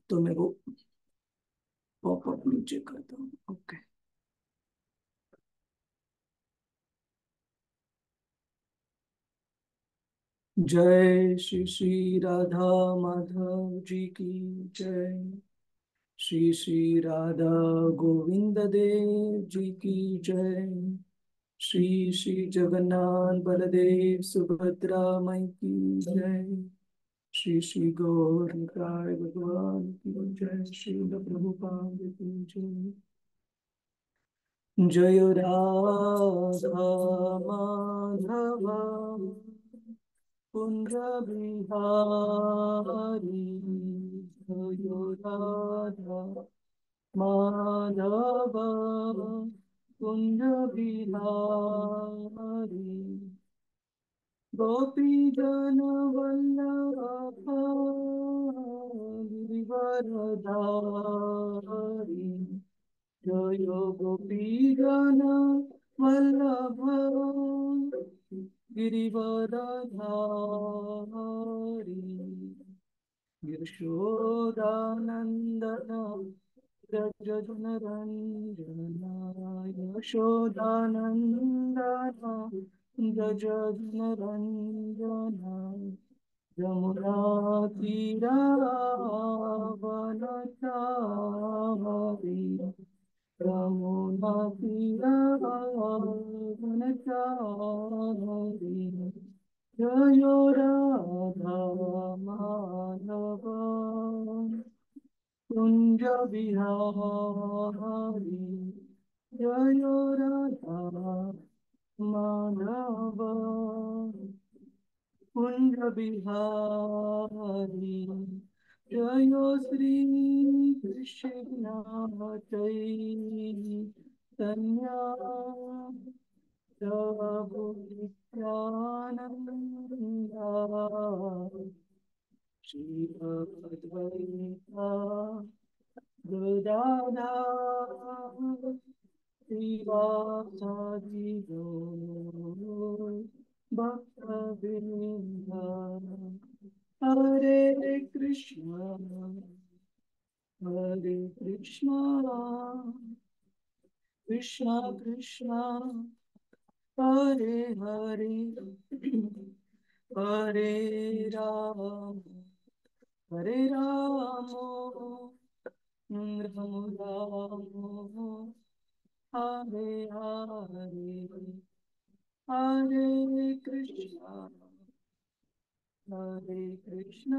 तो मैं वो पॉपअप नीचे करता हूँ। ओके। जय श्री श्री राधा माधव जी की जय। श्री श्री राधा गोविंद देव जी की जय। श्री श्री जगन्नाथ बलदेव सुभद्रा माई की जय। श्री श्री गौर निताय भगवान की जय। श्री प्रभुपाद की जय। जय राधा माधव कुंज बिहारी। जय राधा माधव कुंज बिहारी। गोपी जन वल्लभ गिरिवरधारी। जय गोपी जन वल्लभ गिरिवरधारी। यशोदानंदन व्रज जनरंजन। यशोदानंदन व्रज जनरंजन। यमुना तीरावनचारि। यमुना तीरावनचारि। जय राधा माधव कुंज बिहारी। जय राधा माधव कुंज बिहारी। जय श्री कृष्ण चैतन्य प्रभु नित्यानंद। श्री अद्वैता गदाधर श्रीवासादि गौर भक्तवृंद। हरे कृष्ण कृष्ण कृष्ण हरे हरे हरे राम हरे राम राम राम हरे हरे हरे कृष्ण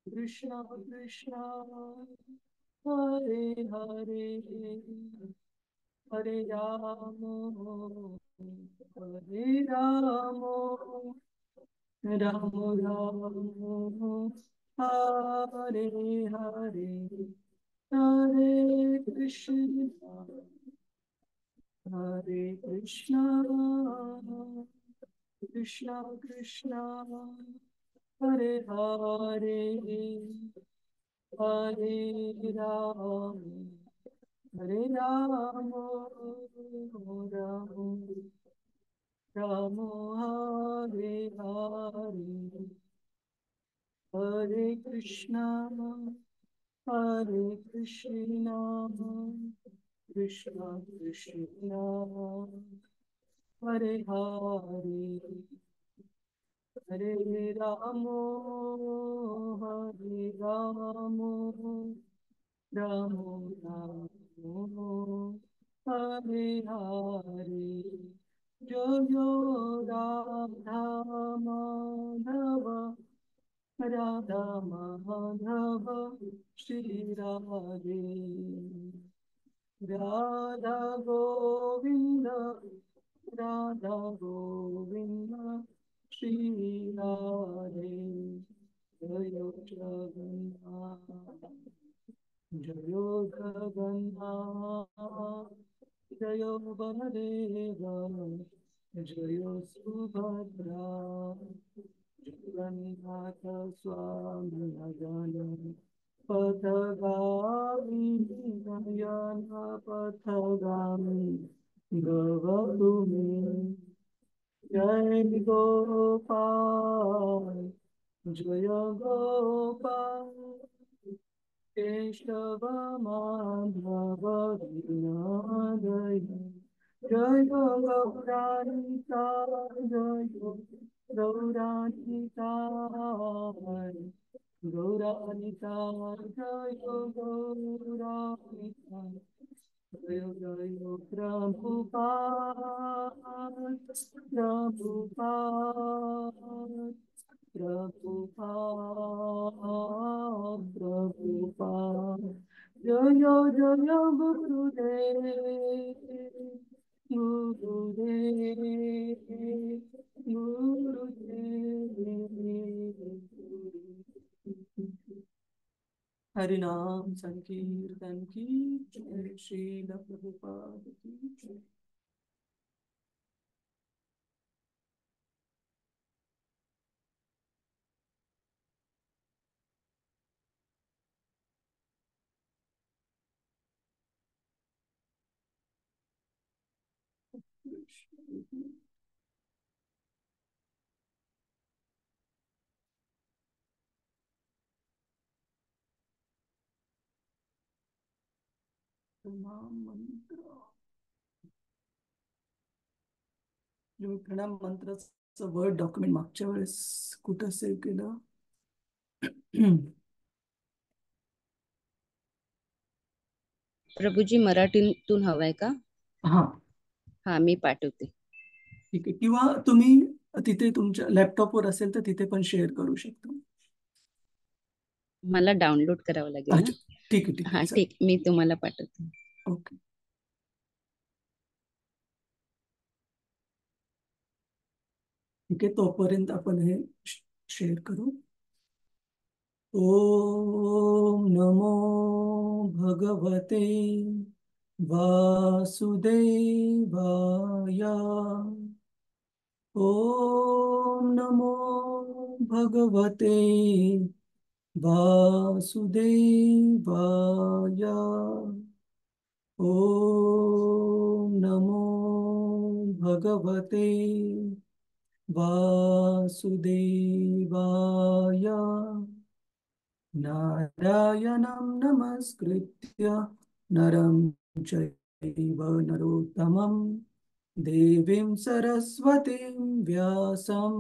कृष्ण कृष्ण हरे हरे हरे राम राम राम हरे हरे हरे कृष्ण कृष्ण कृष्ण हरे हरे हरे राम राम हरे हरे हरे कृष्ण कृष्ण कृष्ण हरे हरे हरे राम राम राम हरे हरे। जय राधा माधव राधा माधव श्री राधे राधा गोविंद राधा गोविंद श्री राधे। जय जगन्नाथ जय जगन्नाथ जय बलदेव जय सुभद्रा। जगन्नाथ स्वामी नयन पथगामी नयन पथगामी गवतुमे। जय गोपाल जय गोपाल केशव माधव विनादय जय गौरानिता जय गौरानिता गौरानिता जय गौरानिता जय जय प्रभुपाद प्रभुपाद प्रभुपाद प्रभुपाद जय जय गुरुदेव गुरुदेव गुरुदेव हरिनाम संकीर्तन की जय श्रील प्रभुपाद की जय। प्रणाम मंत्र जो मी प्रणाम मंत्राचं वर्ड डॉक्युमेंट मागच्या वेळेस कुठं सेव्ह केलं प्रभूजी मराठीतून हवाय का? हा हा मी पाठवते. ठीक आहे, किंवा तुम्ही तिथे तुमच्या लॅपटॉपवर असेल तर तिथे पण शेअर करू शकतो. मला डाउनलोड करावं लागेल ना. अच्छा ठीक आहे ठीक हा आहे ठीक, मी तुम्हाला पाठवते. ओके ठीक आहे, तोपर्यंत आपण हे शेअर करू. ओम नमो भगवते वासुदेवाय ओम नमो भगवते वासुदेवाय ओम नमो भगवते वासुदेवाय नारायणं नमस्कृत्य नरं चैव नरोत्तमं देवीं सरस्वतीं व्यासं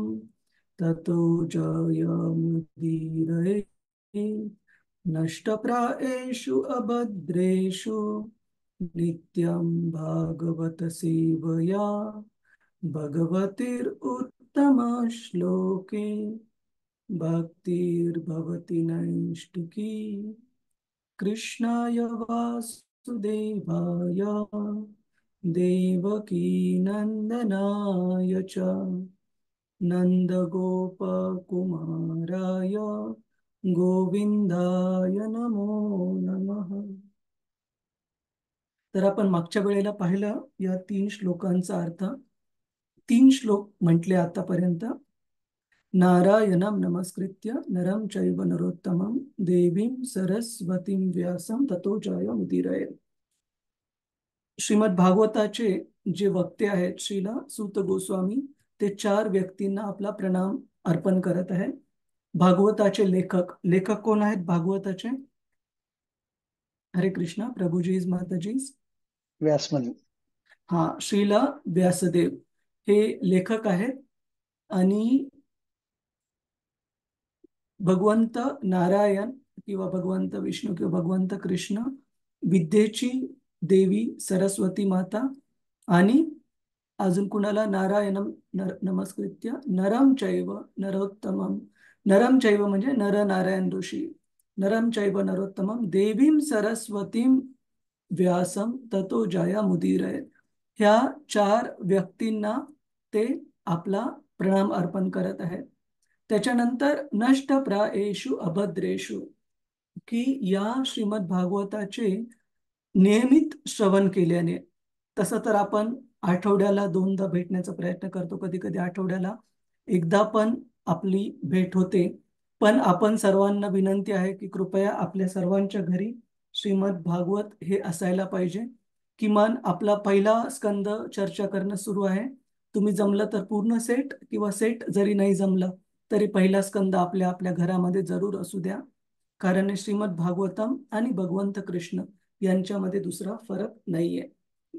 ततो जयमुदीरये नष्टप्रायेषु अभद्रेषु नित्यं भागवत सेवया भगवतीरुत्तमश्लोके भक्तिर्भवति नैष्टिकी कृष्णाय वासुदेवाय देवकी नन्दनाय च नन्दगोपकुमाराय गोविंदाय नमो नमः. तर आपण मागच्या वेळेला पाहिलं या 3 श्लोकांचा अर्थ. 3 श्लोक म्हटले आतापर्यंत. नारायणं नमस्कृत्य नरं चैव नरोत्तमं देवीं सरस्वतीं व्यासं ततो जयमुदीरये. श्रीमद भागवताचे जे वक्ते आहेत श्रीला सूत गोस्वामी, ते 4 व्यक्तींना आपला प्रणाम अर्पण करत आहेत. भागवताचे लेखक कोण आहेत भागवताचे? हरे कृष्णा प्रभुजीज माताजीज. व्यासमुनी. हा, श्रीला व्यासदेव हे लेखक आहेत आणि भगवंत नारायण किंवा भगवंत विष्णू किंवा भगवंत कृष्ण, विद्येची देवी सरस्वती माता आणि अजून कुणाला नारायणं नमस्कृत्य नरं चैव नरोत्तमं. नरं चैव म्हणजे नर नारायण ऋषी. नरं चैव नरोत्तमं देवीं सरस्वतीं व्यासं ततो जयमुदीरये. ह्या 4 व्यक्तींना ते आपला प्रणाम अर्पण करत आहेत. त्याच्यानंतर नष्टप्रायेषु अभद्रेषु, की या श्रीमद भागवताचे नियमित श्रवण केल्याने, तसं तर आपण आठवड्याला 2दा भेटण्याचा प्रयत्न करतो, कधी कधी आठवड्याला एकदा पण आपली भेट होते, पण आपण सर्वांना विनंती आहे की कृपया आपल्या सर्वांच्या घरी श्रीमद भागवत हे असायला पाहिजे. किमान आपला पहिला स्कंद चर्चा करणं सुरू आहे. तुम्ही जमलं तर पूर्ण सेट, किंवा सेट जरी नाही जमलं तरी पहिला स्कंद आपल्या आपल्या घरामध्ये जरूर असू द्या. कारण श्रीमद भागवतम आणि भगवंत कृष्ण यांच्यामध्ये दुसरा फरक नाहीये.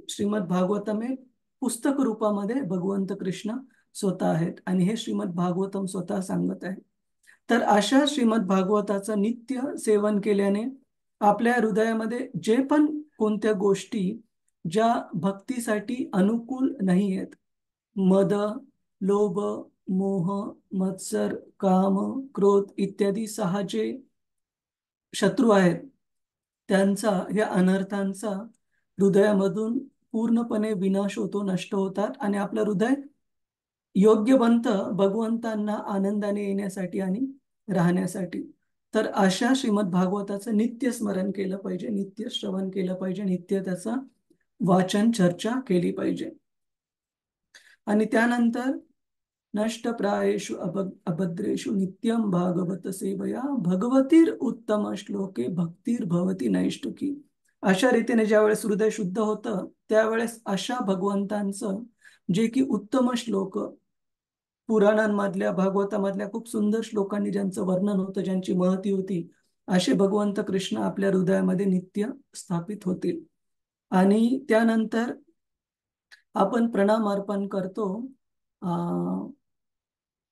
श्रीमद भागवतम हे पुस्तक रूपामध्ये भगवंत कृष्ण स्वतः आहेत आणि हे श्रीमद भागवतम स्वतः सांगत आहे. तर अशा श्रीमद भागवताचं नित्य सेवन केल्याने आपल्या हृदयामध्ये जे पण कोणत्या गोष्टी ज्या भक्तीसाठी अनुकूल नाही आहेत, मद, लोभ, मोह, मत्सर, काम, क्रोध इत्यादी 6 जे शत्रू आहेत, त्यांचा या अनर्थांचा हृदयामधून पूर्णपणे विनाश होतो, नष्ट होतात आणि आपलं हृदय योग्य बनतं भगवंतांना आनंदाने येण्यासाठी आणि राहण्यासाठी. तर अशा श्रीमद भागवताचं नित्य स्मरण केलं पाहिजे, नित्य श्रवण केलं पाहिजे, नित्य त्याचं वाचन चर्चा केली पाहिजे. आणि त्यानंतर नष्टप्रायेषु अभद्रेषु नित्यं भागवत सेवया भगवतीर उत्तम श्लोके भक्तिर्भवती नैष्टुकी. अशा रीतीने ज्यावेळेस हृदय शुद्ध होतं त्यावेळेस अशा भगवंतांचं जे की उत्तम श्लोक पुराणांमधल्या भागवतामधल्या खूप सुंदर श्लोकांनी ज्यांचं वर्णन होतं, ज्यांची महती होती, असे भगवंत कृष्ण आपल्या हृदयामध्ये नित्य स्थापित होतील. आणि त्यानंतर आपण प्रणाम अर्पण करतो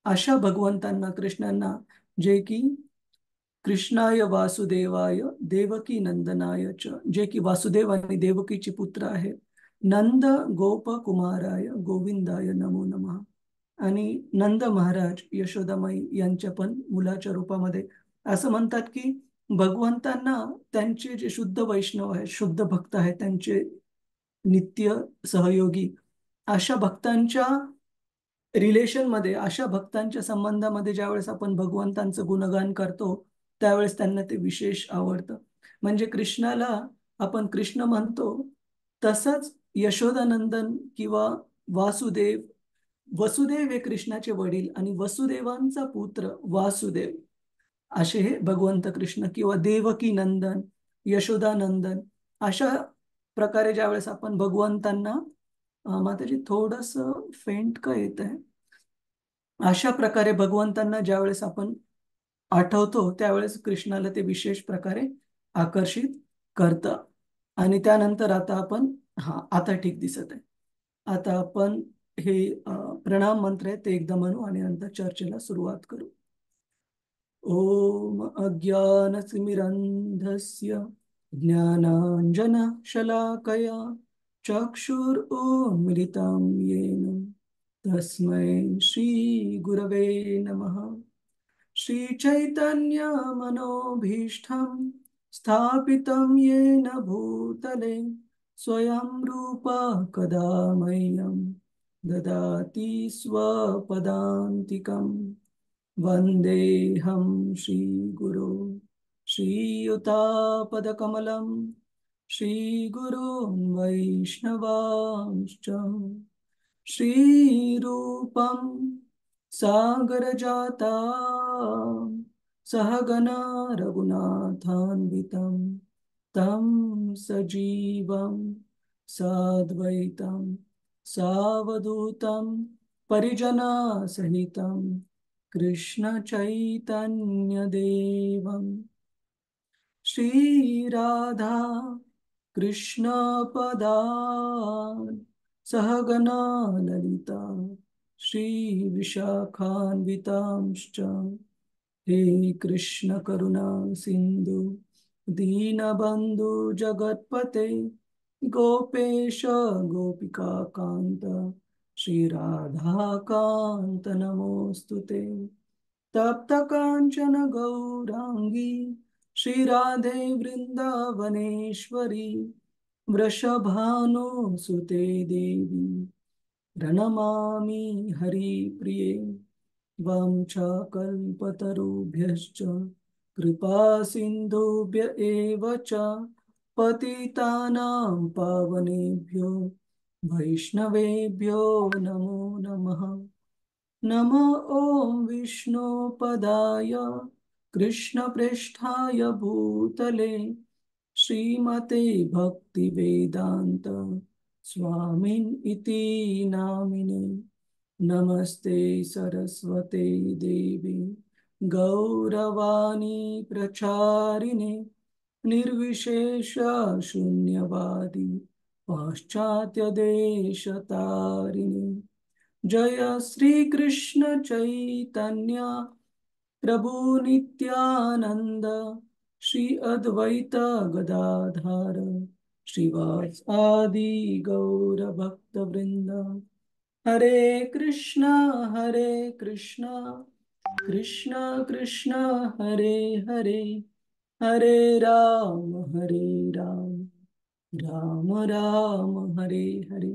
अशा भगवंतांना, कृष्णांना, जे की कृष्णाय वासुदेवाय देवकी नंदनाय च, जे की वासुदेव आणि देवकीचे पुत्र आहेत, नंद गोप कुमाराय गोविंदाय नमो नमः. आणि नंद महाराज यशोदामाई यांच्या पण मुलाच्या रूपामध्ये असं म्हणतात की भगवंतांना त्यांचे जे शुद्ध वैष्णव आहेत, शुद्ध भक्त आहेत, त्यांचे नित्य सहयोगी अशा भक्तांच्या रिलेशनमध्ये, अशा भक्तांच्या संबंधामध्ये ज्यावेळेस आपण भगवंतांचं गुणगान करतो त्यावेळेस त्यांना ते विशेष आवडतं. म्हणजे कृष्णाला आपण कृष्ण म्हणतो, तसंच यशोदानंदन किंवा वासुदेव, वसुदेव हे कृष्णाचे वडील आणि वसुदेवांचा पुत्र वासुदेव, असे हे भगवंत कृष्ण किंवा देवकी नंदन, यशोदानंदन, अशा प्रकारे ज्यावेळेस आपण भगवंतांना माताजी थोडस फेंट का येत आहे, अशा प्रकारे भगवंतांना ज्यावेळेस आपण आठवतो त्यावेळेस कृष्णाला ते विशेष प्रकारे आकर्षित करतं. आणि त्यानंतर आता आपण आता ठीक दिसत आहे. आता आपण हे प्रणाम मंत्र आहे ते एकदा म्हणू आणि नंतर चर्चेला सुरुवात करू. ओम अज्ञानतिमिरन्धस्य ज्ञानाञ्जनशलाकया चक्षुरुन्मिलितं येन तस्मै श्रीगुरवे नमः. श्रीचैतन्यमनोभीष्टं स्थापितं येन भूतले स्वयं रूप कदा मह्यं ददाति स्वपदान्तिकम्. वन्देऽहं श्रीगुरो श्रीयुतापदकमलं श्रीगुरुं वैष्णवांश्च. श्रीरूपं सागरजाता सहगना रघुनाथान्वितं तं सजीवं साद्वैतं सावधूतं परिजनसहितं कृष्ण चैतन्यदेवं श्रीराधा कृष्णपदान् सहगना ललिता श्रीविशाखान्वितांश्च. हे कृष्ण करुणा सिंधु दीनबंधु जगत्पते गोपेश गोपिका कांत श्रीराधाकांत नमोस्तुते. तप्त कांचन गौरांगी श्रीराधे वृंदावनेश्वरी वृषभानुसुते देवी प्रणमामि हरिप्रिये. वाञ्छाकल्पतरुभ्यश्च कृपा सिन्धुभ्य एव च पतितानां पावनेभ्यो वैष्णवेभ्यो नमो नमः. नमो ॐ विष्णुपदाय कृष्णप्रेष्ठाय भूतले श्रीमते भक्तिवेदान्त स्वामिन् इति नामिने. नमस्ते सरस्वते देवी गौरवाणी प्रचारिणे निर्विशेष शून्यवादी पाश्चात्य देश तारिणे जय श्री कृष्ण चैतन्य प्रभु नित्यानंद श्री अद्वैत गदाधर श्रीवास आदि गौर भक्त वृंद हरे कृष्णा कृष्ण कृष्ण हरे हरे हरे राम राम राम हरे हरे.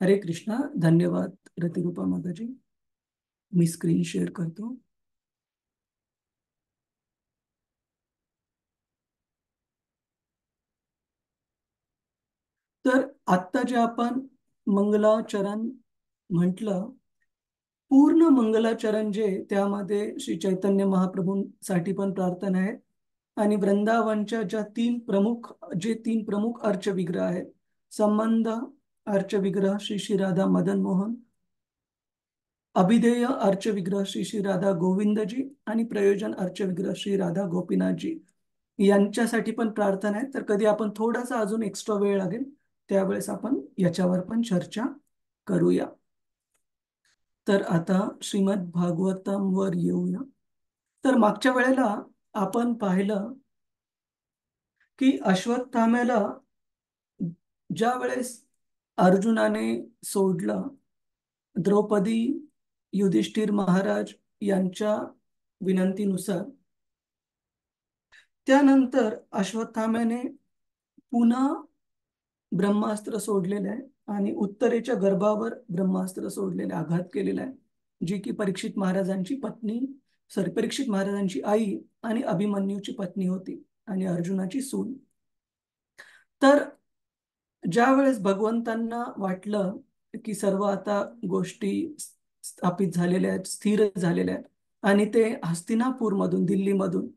हरे कृष्णा. धन्यवाद रतिरूपा माताजी. मी स्क्रीन शेअर करतो. तर आत्ता जे आपण मंगलाचरण म्हटलं, पूर्ण मंगलाचरण जे त्यामध्ये श्री चैतन्य महाप्रभूंसाठी पण प्रार्थना आहे आणि वृंदावनच्या तीन प्रमुख अर्चविग्रह आहेत. संबंध अर्चविग्रह श्री श्री राधा मदन मोहन, अभिधेय अर्चविग्रह श्री श्री राधा गोविंदजी आणि प्रयोजन अर्चविग्रह श्री राधा गोपीनाथजी यांच्यासाठी पण प्रार्थना आहे. तर कधी आपण थोडासा अजून एक्स्ट्रा वेळ लागेल त्यावेळेस आपण याच्यावर पण चर्चा करूया. तर आता श्रीमद भागवतम वर येऊया. तर मागच्या वेळेला आपण पाहिलं की अश्वत्थाम्याला ज्या वेळेस अर्जुनाने सोडलं, द्रौपदी युधिष्ठिर महाराज यांच्या विनंतीनुसार, त्यानंतर अश्वत्थाम्याने पुन्हा ब्रह्मास्त्र सोडलेलं आहे आणि उत्तरेच्या गर्भावर ब्रह्मास्त्र सोडलेले, आघात केलेला आहे, जी की परीक्षित महाराजांची आई आणि अभिमन्यूची पत्नी होती आणि अर्जुनाची सून. तर ज्या वेळेस भगवंतांना वाटलं की सर्व आता गोष्टी स्थापित झालेल्या आहेत, स्थिर झालेल्या आहेत आणि ते हस्तिनापूरमधून, दिल्लीमधून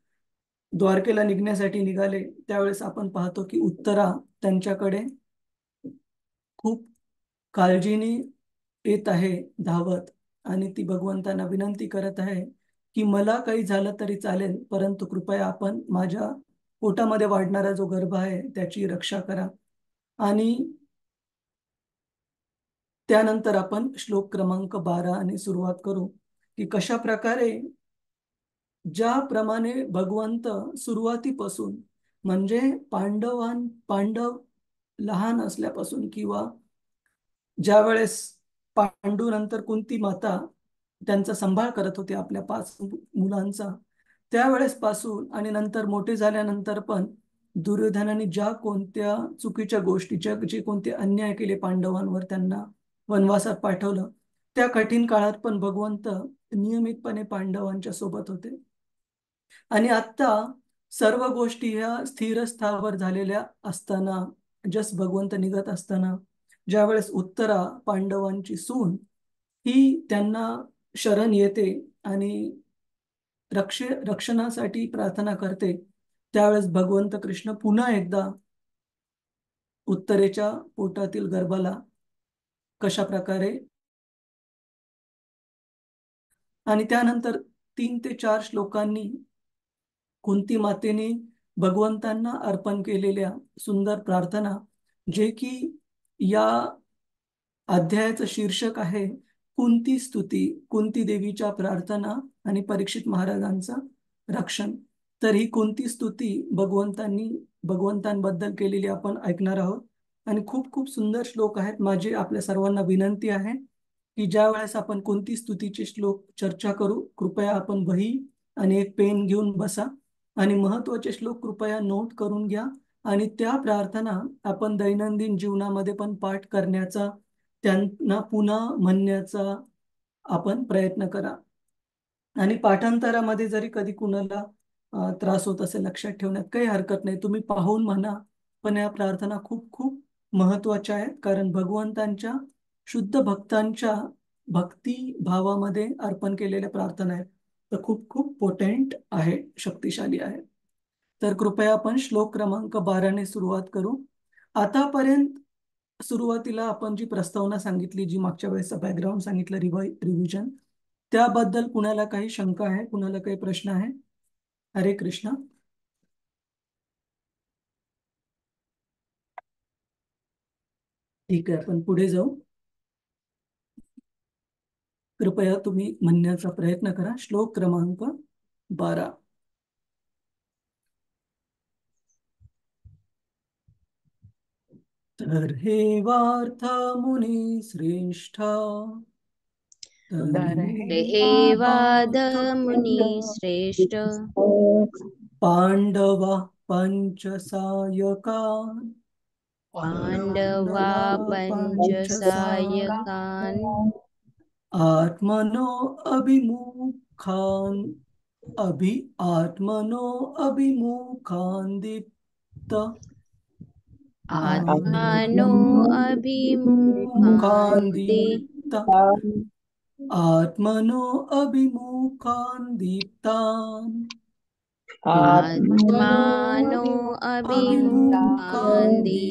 द्वारकेला निघण्यासाठी निघाले, त्यावेळेस आपण पाहतो की उत्तरा त्यांच्याकडे खूप काळजीने येत आहे धावत आणि ती भगवंतांना विनंती करत आहे की मला काही झालं तरी चालेल, परंतु कृपया आपण माझ्या पोटामध्ये वाढणारा जो गर्भ आहे त्याची रक्षा करा. आणि त्यानंतर आपण श्लोक क्रमांक 12 ने सुरुवात करू की कशा प्रकारे, ज्याप्रमाणे भगवंत सुरुवातीपासून म्हणजे पांडव लहान असल्यापासून किंवा ज्या वेळेस पांडू नंतर कुंती माता त्यांचा सांभाळ करत होते आपल्या 5 मुलांचा, त्यावेळेस पासून आणि नंतर मोठे झाल्यानंतर पण दुर्योधनाने ज्या कोणत्या चुकीच्या गोष्टीच्या जे कोणते अन्याय केले पांडवांवर, त्यांना वनवासात पाठवलं, त्या कठीण काळात पण भगवंत नियमितपणे पांडवांच्या सोबत होते. आणि आता सर्व गोष्टी ह्या स्थिर स्थावर झालेल्या असताना, जस भगवंत निघत असताना, ज्यावेळेस उत्तरा पांडवांची सून ही त्यांना शरण येते आणि रक्षणासाठी प्रार्थना करते, त्यावेळेस भगवंत कृष्ण पुन्हा एकदा उत्तरेच्या पोटातील गर्भाला कशा प्रकारे, आणि त्यानंतर 3 ते 4 श्लोकांनी कुंती मातेने भगवंतांना अर्पण केलेल्या सुंदर प्रार्थना, जे की या अध्यायाचं शीर्षक आहे कुंती स्तुती, कुंती देवीच्या प्रार्थना आणि परीक्षित महाराजांचं रक्षण. तर ही कुंती स्तुती भगवंतांबद्दल केलेली आपण ऐकणार आहोत आणि खूप खूप सुंदर श्लोक आहेत. माझी आपल्या सर्वांना विनंती आहे की ज्या वेळेस आपण कुंती स्तुतीचे श्लोक चर्चा करू, कृपया आपण वही आणि एक पेन घेऊन बसा आणि महत्वाचे श्लोक कृपया नोट करून घ्या आणि त्या प्रार्थना आपण दैनंदिन जीवनामध्ये पण पाठ करण्याचा, त्यांना पुन्हा म्हणण्याचा आपण प्रयत्न करा. आणि पाठांतरामध्ये जरी कधी कुणाला त्रास होत असेल, लक्षात ठेवण्यात काही हरकत नाही, तुम्ही पाहून म्हणा, पण या प्रार्थना खूप खूप महत्वाच्या आहेत, कारण भगवंतांच्या शुद्ध भक्तांच्या भक्ती भावामध्ये अर्पण केलेल्या प्रार्थना आहेत. तर खूप खूप पोटेंट आहे, शक्तिशाली आहे. तर कृपया आपण श्लोक क्रमांक 12 ने सुरुवात करू. आतापर्यंत सुरुवातीला आपण जी प्रस्तावना सांगितली, जी मागच्या वेळेसचा बॅकग्राऊंड सांगितलं, रिव्हिजन, त्याबद्दल कुणाला काही शंका आहे, कुणाला काही प्रश्न आहे? हरे कृष्ण. ठीक आहे, आपण पुढे जाऊ. कृपया तुम्ही म्हणण्याचा प्रयत्न करा. श्लोक क्रमांक 12. तर हे वार्थ मुनी श्रेष्ठ, तर हे वाद मुनी श्रेष्ठ, पांडवा पंचसायका, पांडवा पंचसायकान् आत्मनो अभिमुखान आत्मनो अभिमुखान दीप्त आत्मानो मुखान अभिमुखान्ति दीप्त आत्मनो अभिमुखान दीप्तान आत्मानो अभिमुखान अभिमुखान्ति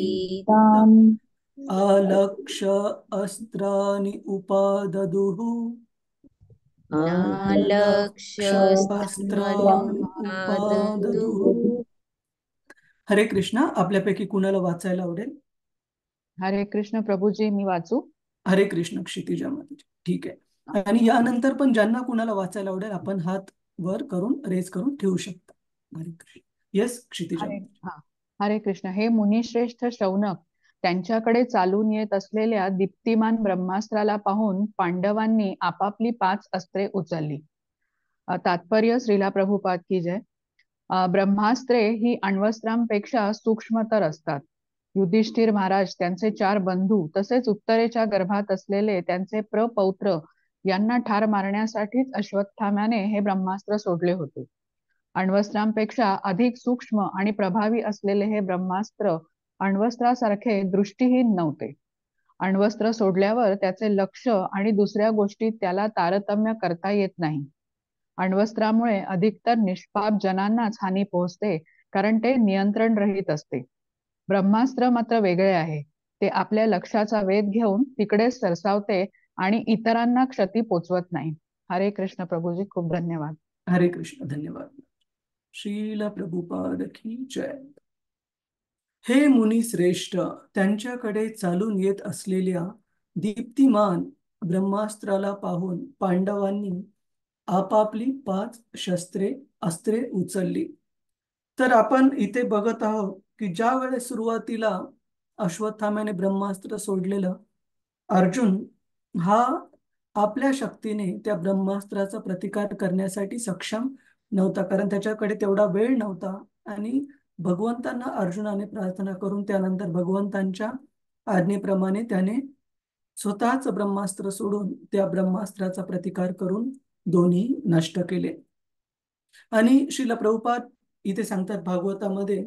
अलक्ष्य अस्त्राणि उपाददुः अस्त्राणि नालक्ष्यस्त्रानुपादतु. उपाददुः. हरे कृष्णा. आपल्यापैकी कुणाला वाचायला आवडेल? हरे कृष्ण प्रभूजी, मी वाचू? हरे कृष्ण क्षितिजा माताजी. ठीक आहे. आणि यानंतर पण ज्यांना कुणाला वाचायला आवडेल आपण हात वर करून रेज करून ठेवू शकता. हरे कृष्ण. येस क्षितिजा हरे माताजी. हा हरे कृष्ण. हे मुनिश्रेष्ठ शौनक, त्यांच्याकडे चालून येत असलेल्या दीप्तिमान ब्रह्मास्त्राला पाहून पांडवांनी आपापली 5 अस्त्रे उचलली. तात्पर्य श्रीला प्रभुपाद की जय. ब्रह्मास्त्रे ही अण्वस्त्रांपेक्षा सूक्ष्मतर असतात. युधिष्ठिर महाराज, त्यांचे 4 बंधू तसेच उत्तरेच्या गर्भात असलेले त्यांचे प्रपौत्र यांना ठार मारण्यासाठीच अश्वत्थाम्याने हे ब्रह्मास्त्र सोडले होते. अण्वस्त्रांपेक्षा अधिक सूक्ष्म आणि प्रभावी असलेले हे ब्रह्मास्त्र अण्वस्त्रासारखे दृष्टीहीन नव्हते. अण्वस्त्र सोडल्यावर त्याचे लक्ष आणि दुसऱ्या गोष्टीत त्याला तारतम्य करता येत नाही. अण्वस्त्रामुळे अधिकतर निष्पाप जनांनाच हानी पोहोचते, कारण ते नियंत्रण रहित असते. ब्रह्मास्त्र मात्र वेगळे आहे. ते आपल्या लक्षाचा वेध घेऊन तिकडेच सरसावते आणि इतरांना क्षती पोचवत नाही. हरे कृष्ण प्रभूजी, खूप धन्यवाद. हरे कृष्ण. धन्यवाद. श्रील प्रभुपाद की जय. हे मुनी श्रेष्ठ, त्यांच्याकडे चालून येत असलेल्या दीप्तिमान ब्रह्मास्त्राला पाहून पांडवांनी आपापली 5 अस्त्रे उचलली. तर आपण इथे बघत आहोत की ज्या वेळेस सुरुवातीला अश्वत्थाम्याने ब्रह्मास्त्र सोडलेलं, अर्जुन हा आपल्या शक्तीने त्या ब्रह्मास्त्राचा प्रतिकार करण्यासाठी सक्षम नव्हता, कारण त्याच्याकडे तेवढा वेळ नव्हता. आणि भगवंतांना अर्जुनाने प्रार्थना करून त्यानंतर भगवंतांच्या आज्ञेप्रमाणे त्याने स्वतःच ब्रह्मास्त्र सोडून त्या ब्रह्मास्त्राचा प्रतिकार करून दोन्ही नष्ट केले. आणि श्रील प्रभुपाद इथे सांगतात भागवतामध्ये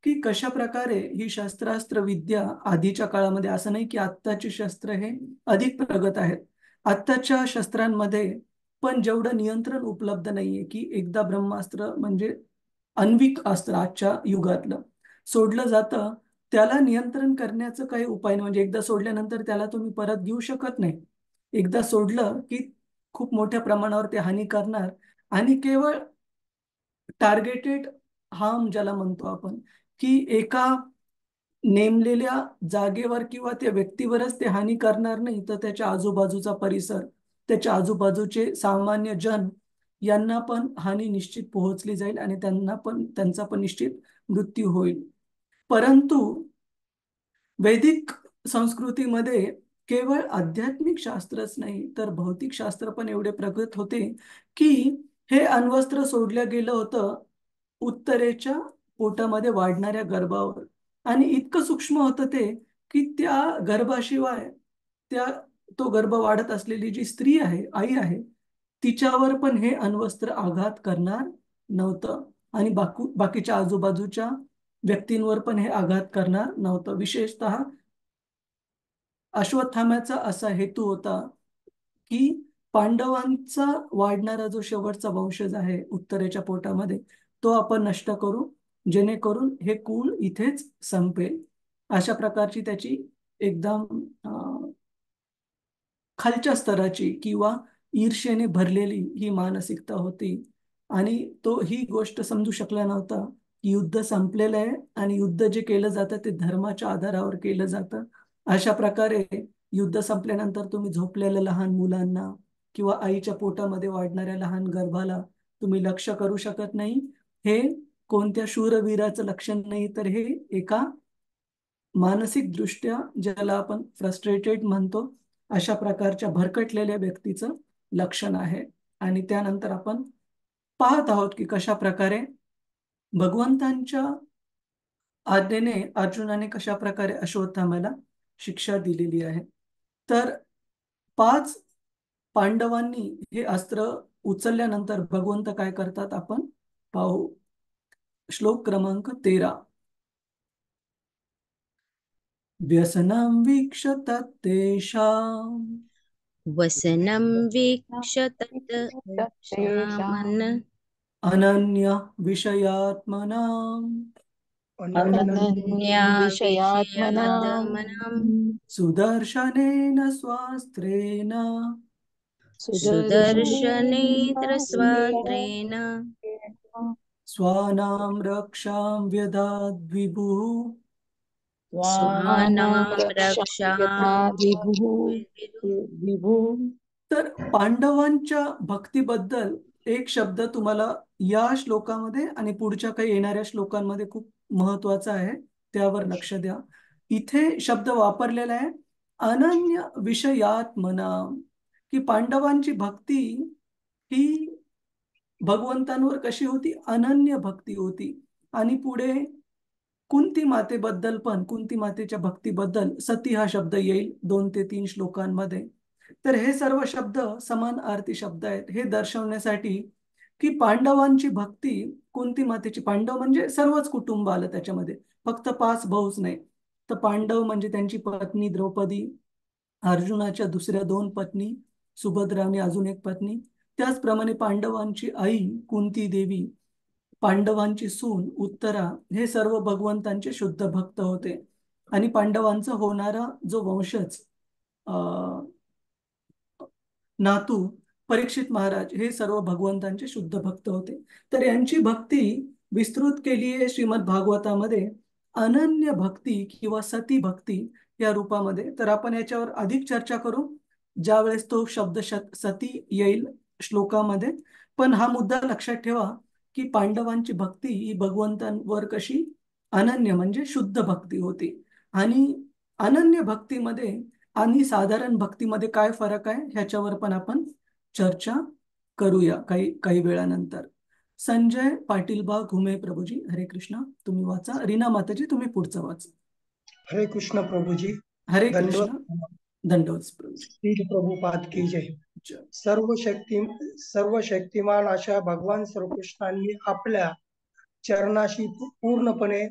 की कशा प्रकारे ही शस्त्रास्त्र विद्या आधीच्या काळामध्ये, असं नाही की आत्ताची शस्त्र हे अधिक प्रगत आहेत, आत्ताच्या शस्त्रांमध्ये पण जेवढं नियंत्रण उपलब्ध नाहीये की एकदा ब्रह्मास्त्र म्हणजे आण्विक अस्त्र आजच्या युगातलं सोडलं जातं, त्याला नियंत्रण करण्याचं काही उपाय नाही. म्हणजे एकदा सोडल्यानंतर त्याला तुम्ही परत घेऊ शकत नाही. एकदा सोडलं की खूप मोठ्या प्रमाणावर ते हानी करणार आणि केवळ टार्गेटेड हार्म ज्याला म्हणतो आपण, की एका नेमलेल्या जागेवर किंवा त्या व्यक्तीवरच ते हानी करणार नाही, तर त्याच्या आजूबाजूचा परिसर, त्याच्या आजूबाजूचे सामान्य जन यांना पण हानी निश्चित पोहोचली जाईल आणि त्यांचा पण निश्चित मृत्यू होईल. परंतु वैदिक संस्कृतीमध्ये केवळ आध्यात्मिक शास्त्रच नाही तर भौतिक शास्त्र पण एवढे प्रगत होते की हे अण्वस्त्र सोडलं गेलं होतं उत्तरेच्या पोटामध्ये वाढणाऱ्या गर्भावर. आणि इतकं सूक्ष्म होतं ते की त्या गर्भाशिवाय त्या तो गर्भ वाढत असलेली जी स्त्री आहे, आई आहे, तिच्यावर पण हे अण्वस्त्र आघात करणार नव्हतं आणि बाकीच्या आजूबाजूच्या व्यक्तींवर पण हे आघात करणार नव्हतं. विशेषतः अश्वत्थाम्याचा असा हेतू होता की पांडवांचा वाढणारा जो शेवटचा वंशज आहे उत्तरेच्या पोटामध्ये, तो आपण नष्ट करू, जेणेकरून हे कुळ इथेच संपेल. अशा प्रकारची त्याची एकदम खालच्या स्तराची किंवा ईर्ष्येने भरलेली ही मानसिकता होती आणि तो ही गोष्ट समजू शकला नव्हता की युद्ध संपलेलं आहे आणि युद्ध जे केलं जातं ते धर्माच्या आधारावर केलं जातं. अशा प्रकारे युद्ध संपल्यानंतर तुम्ही झोपलेल्या लहान मुलांना किंवा आईच्या पोटामध्ये वाढणाऱ्या लहान गर्भाला तुम्ही लक्ष्य करू शकत नाही. हे कोणत्या शूरवीराचं लक्षण नाही, तर हे एका मानसिक दृष्ट्या ज्याला आपण फ्रस्ट्रेटेड म्हणतो अशा प्रकारच्या भरकटलेल्या व्यक्तीचं लक्षण आहे. आणि त्यानंतर आपण पाहत आहोत की कशा प्रकारे भगवंतांच्या आज्ञेने अर्जुनाने कशा प्रकारे अश्वत्थाम्याला शिक्षा दिलेली आहे. तर 5 पांडवांनी हे अस्त्र उचलल्यानंतर भगवंत काय करतात आपण पाहू. श्लोक क्रमांक 13. व्यसनं वीक्ष तत्तेषाम् वसनं वीक्ष्य तत् तेषाम् क्षामन् अनन्य विषयात्मनाम् अनन्या विषयात्मनाम् विषयात्मनाम् सुदर्शनेन स्वास्त्रेण सुदर्शनेत्रस्वात्रेण स्वानां रक्षां व्यदद्विभुः स्वानां रक्षां विभुः. तर पांडवांच्या भक्तीबद्दल एक शब्द तुम्हाला या श्लोकामध्ये आणि पुढच्या काही येणाऱ्या श्लोकांमध्ये खूप महत्वाचा आहे, त्यावर लक्ष द्या. इथे शब्द वापरलेला आहे अनन्य विषयात्मना, की पांडवांची भक्ती ही भगवंतांवर कशी होती, अनन्य भक्ती होती. आणि पुढे कुंती मातेबद्दल पण, कुंती मातेच्या भक्तीबद्दल सती हा शब्द येईल 2 ते 3 श्लोकांमध्ये. तर हे सर्व शब्द समान अर्थी शब्द आहेत, हे दर्शवण्यासाठी की पांडवांची भक्ती, कुंती मातेची, पांडव म्हणजे सर्वच कुटुंब आलं त्याच्यामध्ये, फक्त 5 भाऊच नाही. तर पांडव म्हणजे त्यांची पत्नी द्रौपदी, अर्जुनाच्या दुसऱ्या 2 पत्नी सुभद्रा आणि अजून एक पत्नी, त्याचप्रमाणे पांडवांची आई कुंती देवी, पांडवांची सून उत्तरा, हे सर्व भगवंतांचे शुद्ध भक्त होते. आणि पांडवांचा होणारा जो वंशज नातू परीक्षित महाराज, हे सर्व भगवंतांचे शुद्ध भक्त होते. तर यांची भक्ती विस्तृत केली आहे श्रीमद भागवतामध्ये अनन्य भक्ती किंवा सती भक्ती या रूपामध्ये. तर आपण याच्यावर अधिक चर्चा करू ज्यावेळेस तो शब्द सती येईल श्लोकामध्ये. पण हा मुद्दा लक्षात ठेवा की पांडवांची भक्ती ही भगवंतांवर कशी अनन्य म्हणजे शुद्ध भक्ती होती. आणि अनन्य भक्तीमध्ये आणि साधारण भक्तीमध्ये काय फरक आहे ह्याच्यावर पण आपण चर्चा करूया काही काही वेळानंतर. संजय पाटील बा घुमे प्रभूजी, हरे कृष्णा. तुम्ही वाचा. रीना माताजी तुम्ही पुढचं वाचा. हरे कृष्ण प्रभुजी. हरे कृष्णा. दंडवत. दंडवत प्रभूजी. श्री प्रभुपाद की जय. जय. सर्व शक्तिमान अशा भगवान श्रीकृष्णांनी आपल्या चरणाशी पूर्णपणे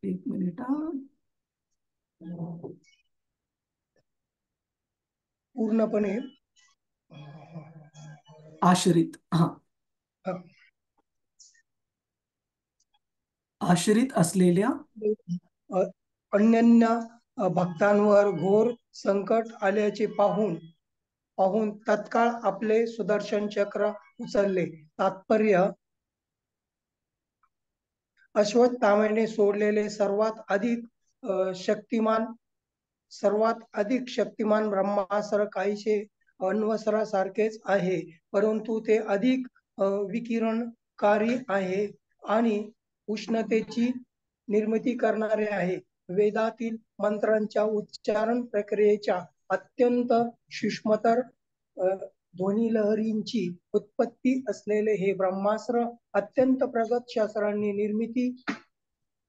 एक मिनिट पूर्णपणे आश्रित आश्रित असलेल्या अन्य भक्तांवर घोर संकट आल्याचे पाहून तत्काळ आपले सुदर्शन चक्र उचलले. तात्पर्य: अश्वत्थाम्याने सोडलेले सर्वात अधिक शक्तिमान ब्रह्मास्त्र काहीसे अण्वस्त्रासारखेच आहे, परंतु ते अधिक विकिरणकारी आहे आणि उष्णतेची निर्मिती करणारे आहे. वेदातील मंत्रांच्या उच्चारण प्रक्रियेच्या अत्यंत सूक्ष्मतर ध्वनिलहरींची उत्पत्ती असलेले हे ब्रह्मास्त्र अत्यंत प्रगत शास्त्रांनी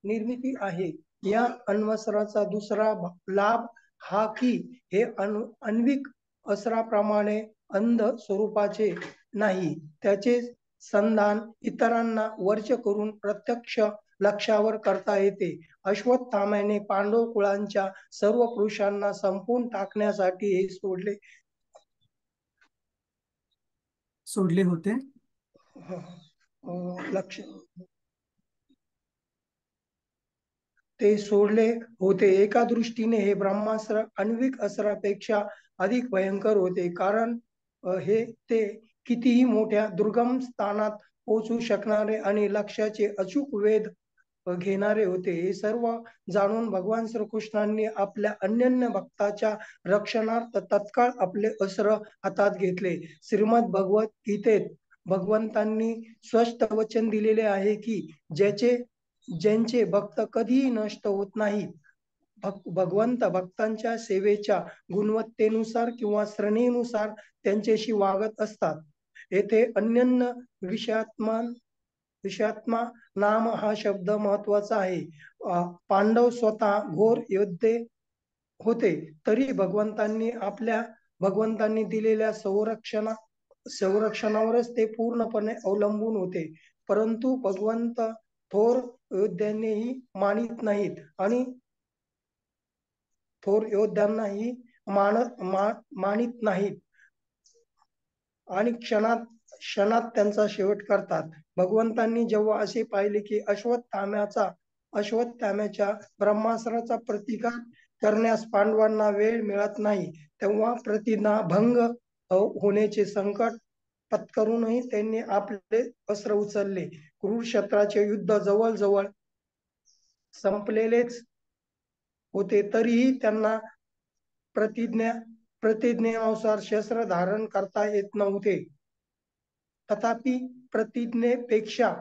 निर्मिती आहे. या अण्वस्त्राचा दुसरा लाभ हा की हे आण्विक अस्त्राप्रमाणे अंध स्वरूपाचे नाही. त्याचे संधान इतरांना वर्ज करून प्रत्यक्ष लक्ष्यावर करता येते. अश्वत्थाम्याने पांडव कुळांच्या सर्व पुरुषांना संपवून टाकण्यासाठी हे सोडले होते. लक्ष्य ते सोडले होते. एका दृष्टीने हे ब्रह्मास्त्र आण्विक अस्त्रापेक्षा अधिक भयंकर होते, कारण हे ते कितीही मोठ्या दुर्गम स्थानात पोहोचू शकणारे आणि लक्ष्याचे अचूक वेध घेणारे होते. हे सर्व जाणून भगवान श्रीकृष्णांनी आपल्या अनन्य भक्ताच्या रक्षणार्थ तत्काळ आपले अस्त्र हातात घेतले. श्रीमद भगवत गीतेत भगवंतांनी स्पष्ट वचन दिलेले आहे की ज्यांचे भक्त कधीही नष्ट होत नाहीत. भगवंत भक्तांच्या सेवेच्या गुणवत्तेनुसार किंवा श्रेणीनुसार त्यांच्याशी वागत असतात. येथे अनन्य विषयात्मा नाम हा शब्द महत्वाचा आहे. पांडव स्वतः घोर योद्धे होते, तरी भगवंतांनी दिलेल्या संरक्षणावरच ते पूर्णपणे अवलंबून होते. परंतु भगवंत थोर योद्ध्यांनाही मानित नाहीत आणि क्षणात त्यांचा शेवट करतात. भगवंतांनी जेव्हा असे पाहिले की अश्वत्थाम्याच्या ब्रह्मास्त्राचा प्रतिकार करण्यास पांडवांना वेळ मिळत नाही, तेव्हा प्रतिज्ञा भंग होण्याचे संकट पत्करूनही त्यांनी आपले अस्त्र उचलले. कुरुक्षेत्राचे युद्ध जवळजवळ संपलेलेच होते, तरीही त्यांना प्रतिज्ञेनुसार शस्त्र धारण करता येत नव्हते. तथापि प्रतिज्ञेपेक्षा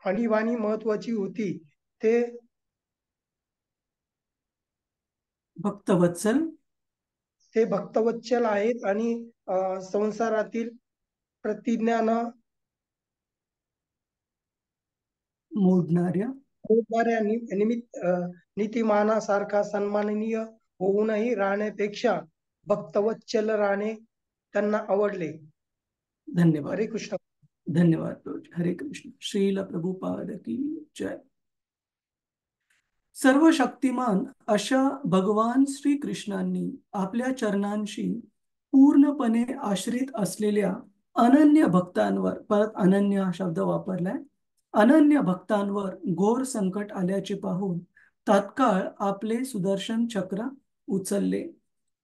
आणीबाणी महत्वाची होती. ते भक्तवत्सल आहेत आणि संसारातील प्रतिज्ञा न मोडणाऱ्या नीतिमानासारखा सन्माननीय होऊनही राहण्यापेक्षा भक्तवत्सल राहणे त्यांना आवडले. धन्यवाद. हरे कृष्ण. धन्यवाद प्रभुजी. हरे कृष्ण. श्रील प्रभुपाद की जय. सर्व शक्तिमान अशा भगवान श्री कृष्णांनी आपल्या चरणांशी पूर्णपणे आश्रित असलेल्या अनन्य भक्तांवर, परत अनन्य हा शब्द वापरलाय, अनन्य भक्तांवर घोर संकट आल्याचे पाहून तात्काळ आपले सुदर्शन चक्र उचलले.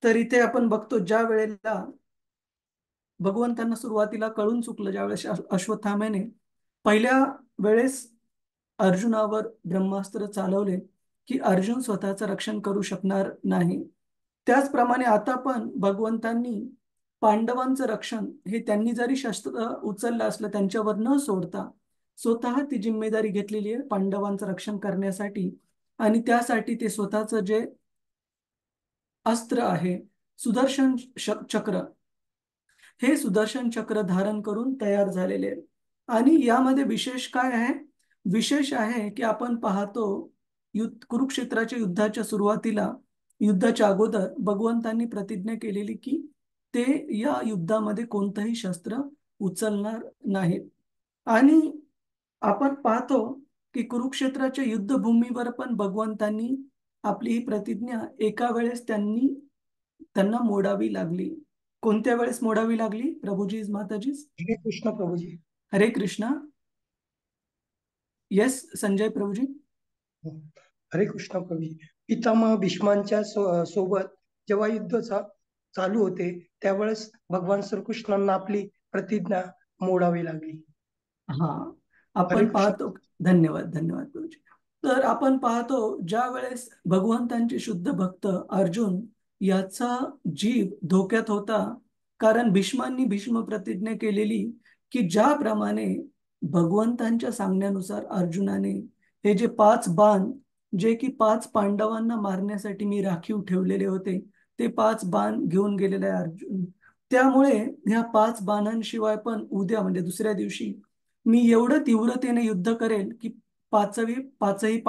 तर इथे आपण बघतो, ज्या वेळेला भगवंतांना सुरुवातीला कळून चुकलं, ज्यावेळेस अश्वत्थाम्याने पहिल्या वेळेस अर्जुनावर ब्रह्मास्त्र चालवले की अर्जुन स्वतःचं रक्षण करू शकणार नाही, त्याचप्रमाणे आता पण भगवंतांनी पांडवांचं रक्षण हे त्यांनी जरी शस्त्र उचललं असलं त्यांच्यावर न सोडता स्वतः ती जिम्मेदारी घेतलेली आहे पांडवांचं रक्षण करण्यासाठी. आणि त्यासाठी ते स्वतःचं जे अस्त्र आहे सुदर्शन चक्र, हे सुदर्शन चक्र धारण करून तयार झालेले आहे. आणि यामध्ये विशेष काय आहे? विशेष आहे की आपण पाहतो कुरुक्षेत्राच्या युद्धाच्या सुरुवातीला, युद्धाच्या अगोदर भगवंतांनी प्रतिज्ञा केलेली की ते या युद्धामध्ये कोणतंही शस्त्र उचलणार नाहीत. आणि आपण पाहतो की कुरुक्षेत्राच्या युद्धभूमीवर पण भगवंतांनी आपली ही प्रतिज्ञा एका वेळेस त्यांना मोडावी लागली. कोणत्या वेळेस मोडावी लागली प्रभुजी, माताजी? हरे कृष्ण प्रभुजी. हरे कृष्ण. येस संजय प्रभुजी. हरे कृष्ण प्रभुजी. पितामह भीष्मांच्या सोबत जेव्हा युद्ध चालू होते त्यावेळेस भगवान श्रीकृष्णांना आपली प्रतिज्ञा मोडावी लागली. हा, आपण पाहतो. धन्यवाद धन्यवाद प्रभुजी. तर आपण पाहतो ज्या वेळेस भगवंतांचे शुद्ध भक्त अर्जुन याचा जीव धोक्यात होता, कारण भीष्मांनी भीष्म प्रतिज्ञा केलेली की ज्याप्रमाणे भगवंतांच्या सांगण्यानुसार अर्जुनाने हे जे 5 बाण, जे की 5 पांडवांना मारण्यासाठी मी राखीव ठेवलेले होते, ते 5 बाण घेऊन गेलेले आहे अर्जुन. त्यामुळे ह्या 5 बाणांशिवाय पण उद्या म्हणजे दुसऱ्या दिवशी मी एवढं तीव्रतेने युद्ध करेल की पाचही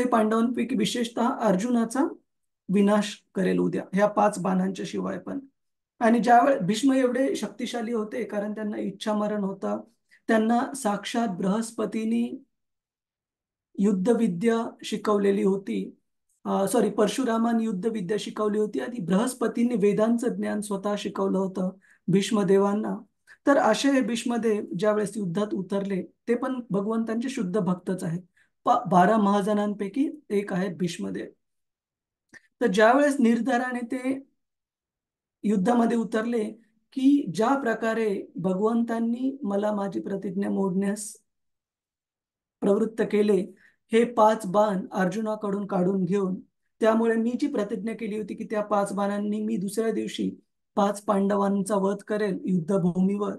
पांडवांपैकी विशेषतः अर्जुनाचा विनाश करेल उद्या, ह्या 5 बाणांच्या शिवाय पण. आणि ज्यावेळेस भीष्म एवढे शक्तिशाली होते कारण त्यांना इच्छामरण होता, त्यांना साक्षात बृहस्पतींनी युद्धविद्या शिकवलेली होती, परशुरामांनी युद्धविद्या शिकवली होती आणि बृहस्पतींनी वेदांचं ज्ञान स्वतः शिकवलं होतं भीष्मदेवांना. तर असे भीष्मदेव ज्यावेळेस युद्धात उतरले ते पण भगवंतांचे शुद्ध भक्तच आहेत. 12 महाजनांपैकी एक आहेत भीष्मदेव. तर ज्यावेळेस निर्धाराने ते युद्धामध्ये उतरले, की ज्या प्रकारे भगवंतांनी मला माझी प्रतिज्ञा मोडण्यास प्रवृत्त केले, हे 5 बाण अर्जुनाकडून काढून घेऊन, त्यामुळे मी जी प्रतिज्ञा केली होती की त्या 5 बाणांनी मी दुसऱ्या दिवशी 5 पांडवांचा वध करेल युद्धभूमीवर,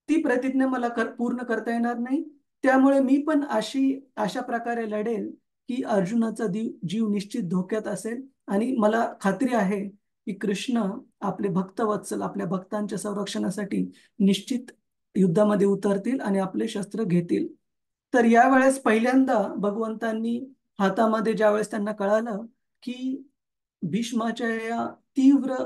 ती प्रतिज्ञा मला पूर्ण करता येणार नाही. त्यामुळे मी पण अशा प्रकारे लढेल की अर्जुनाचा जीव निश्चित धोक्यात असेल. आणि मला खात्री आहे की कृष्ण आपले भक्तवत्सल, आपल्या भक्तांच्या संरक्षणासाठी निश्चित युद्धामध्ये उतरतील आणि आपले शस्त्र घेतील. तर यावेळेस पहिल्यांदा भगवंतांनी हातामध्ये, ज्यावेळेस त्यांना कळालं की भीष्माच्या या तीव्र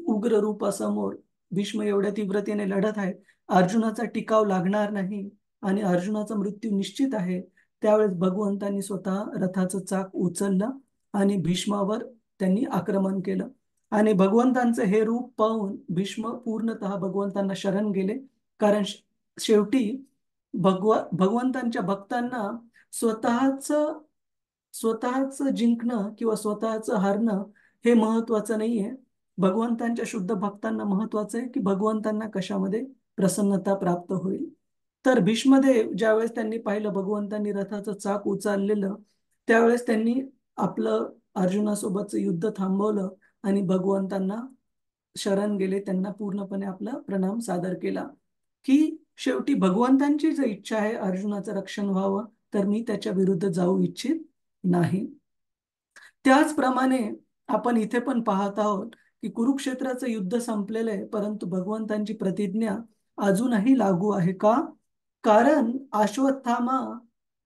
उग्र रूपासमोर भीष्म एवढ्या तीव्रतेने लढत आहेत, अर्जुनाचा टिकाव लागणार नाही आणि अर्जुनाचा मृत्यू निश्चित आहे, त्यावेळेस भगवंतांनी स्वतः रथाचं चाक उचललं आणि भीष्मावर त्यांनी आक्रमण केलं. आणि भगवंतांचं हे रूप पाहून भीष्म पूर्णतः भगवंतांना शरण गेले. कारण शेवटी भगवंतांच्या भक्तांना स्वतःच जिंकणं किंवा स्वतःच हारणं हे महत्वाचं नाहीये. भगवंतांच्या शुद्ध भक्तांना महत्वाचं आहे की भगवंतांना कशामध्ये प्रसन्नता प्राप्त होईल. तर भीष्मदेव ज्यावेळेस त्यांनी पाहिलं भगवंतांनी रथाचं चाक उचललेलं, त्यावेळेस त्यांनी आपलं अर्जुनासोबतचं युद्ध थांबवलं आणि भगवंतांना शरण गेले. त्यांना पूर्णपणे आपला प्रणाम सादर केला की शेवटी भगवंतांची जर इच्छा आहे अर्जुनाचं रक्षण व्हावं, तर मी त्याच्या विरुद्ध जाऊ इच्छित नाही. त्याचप्रमाणे आपण इथे पण पाहत आहोत की कुरुक्षेत्राचं युद्ध संपलेलं आहे, परंतु भगवंतांची प्रतिज्ञा अजूनही लागू आहे. का? कारण अश्वत्थामा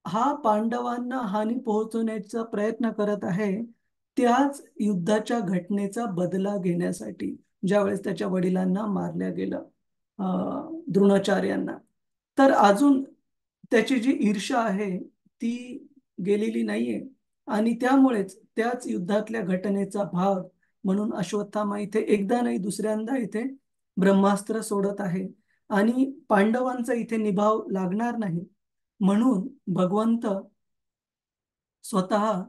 हा पांडवांना हानी पोहोचवण्याचा प्रयत्न करत आहे, त्याच युद्धाच्या घटनेचा बदला घेण्यासाठी, ज्यावेळेस त्याच्या वडिलांना मारल्या गेलं, द्रोणाचार्यांना. तर अजून त्याची जी ईर्ष्या आहे ती गेलेली नाहीये. आणि त्यामुळेच त्याच युद्धातल्या घटनेचा भाग म्हणून अश्वत्थामा इथे एकदा नाही दुसऱ्यांदा इथे ब्रह्मास्त्र सोडत आहे. आणि पांडवांचा इथे निभाव लागणार नाही म्हणून भगवंत स्वतः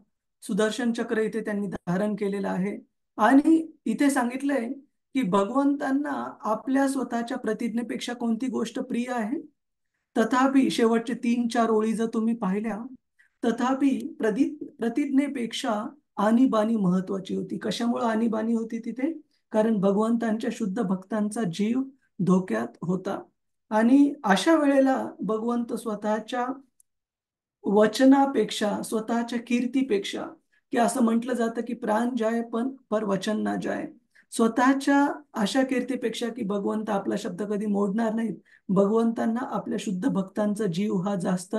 सुदर्शन चक्र इथे त्यांनी धारण केलेलं आहे. आणि इथे सांगितलंय की भगवंतांना आपल्या स्वतःच्या प्रतिज्ञेपेक्षा कोणती गोष्ट प्रिय आहे. तथापि शेवटचे 3-4 ओळी जर तुम्ही पाहिल्या, तथापि प्रतिज्ञेपेक्षा आणीबाणी महत्वाची होती. कशामुळे आणीबाणी होती तिथे? कारण भगवंतांच्या शुद्ध भक्तांचा जीव धोक्यात होता. आणि अशा वेळेला भगवंत स्वतःच्या वचनापेक्षा, स्वतःच्या कीर्तीपेक्षा, की असं म्हटलं जातं की प्राण जाय पण पर वचन ना जाय, स्वतःच्या अशा कीर्तीपेक्षा की भगवंत आपला शब्द कधी मोडणार नाहीत, भगवंतांना आपल्या शुद्ध भक्तांचा जीव हा जास्त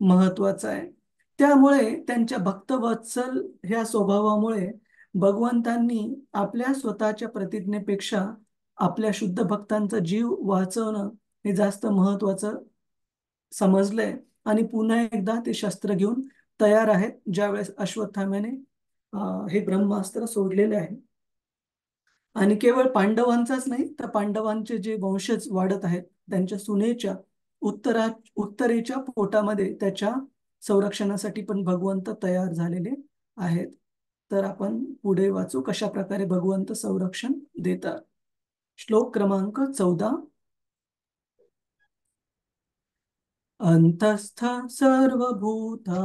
महत्वाचा आहे. त्यामुळे त्यांच्या भक्तवत्सल ह्या स्वभावामुळे भगवंतांनी आपल्या स्वतःच्या प्रतिज्ञेपेक्षा आपल्या शुद्ध भक्तांचा जीव वाचवणं हे जास्त महत्वाचं समजलंय. आणि पुन्हा एकदा ते शस्त्र घेऊन तयार आहेत, ज्यावेळेस अश्वत्थाम्याने हे ब्रह्मास्त्र सोडलेले आहे. आणि केवळ पांडवांचाच नाही, तर पांडवांचे जे वंशज वाढत आहेत त्यांच्या सुनेच्या उत्तरेच्या पोटामध्ये त्याच्या संरक्षणासाठी पण भगवंत तयार झालेले आहेत. तर आपण पुढे वाचू कशा प्रकारे भगवंत संरक्षण देतात. श्लोक क्रमांक 14. अंतस्थ सर्वभूतानां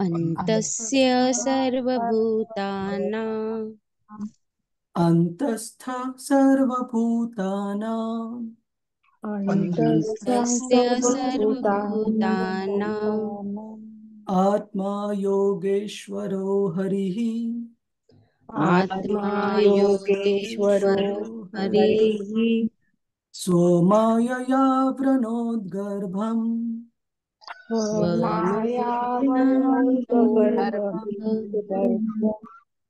अन्तस्य सर्वभूतानां अंतस्थ सर्वभूतानां अन्तस्य सर्वभूतानां आत्मा योगेश्वरो हरिः आत्मा योगेश्वरो हरिः स्वमायया व्रणोद्गर्भम्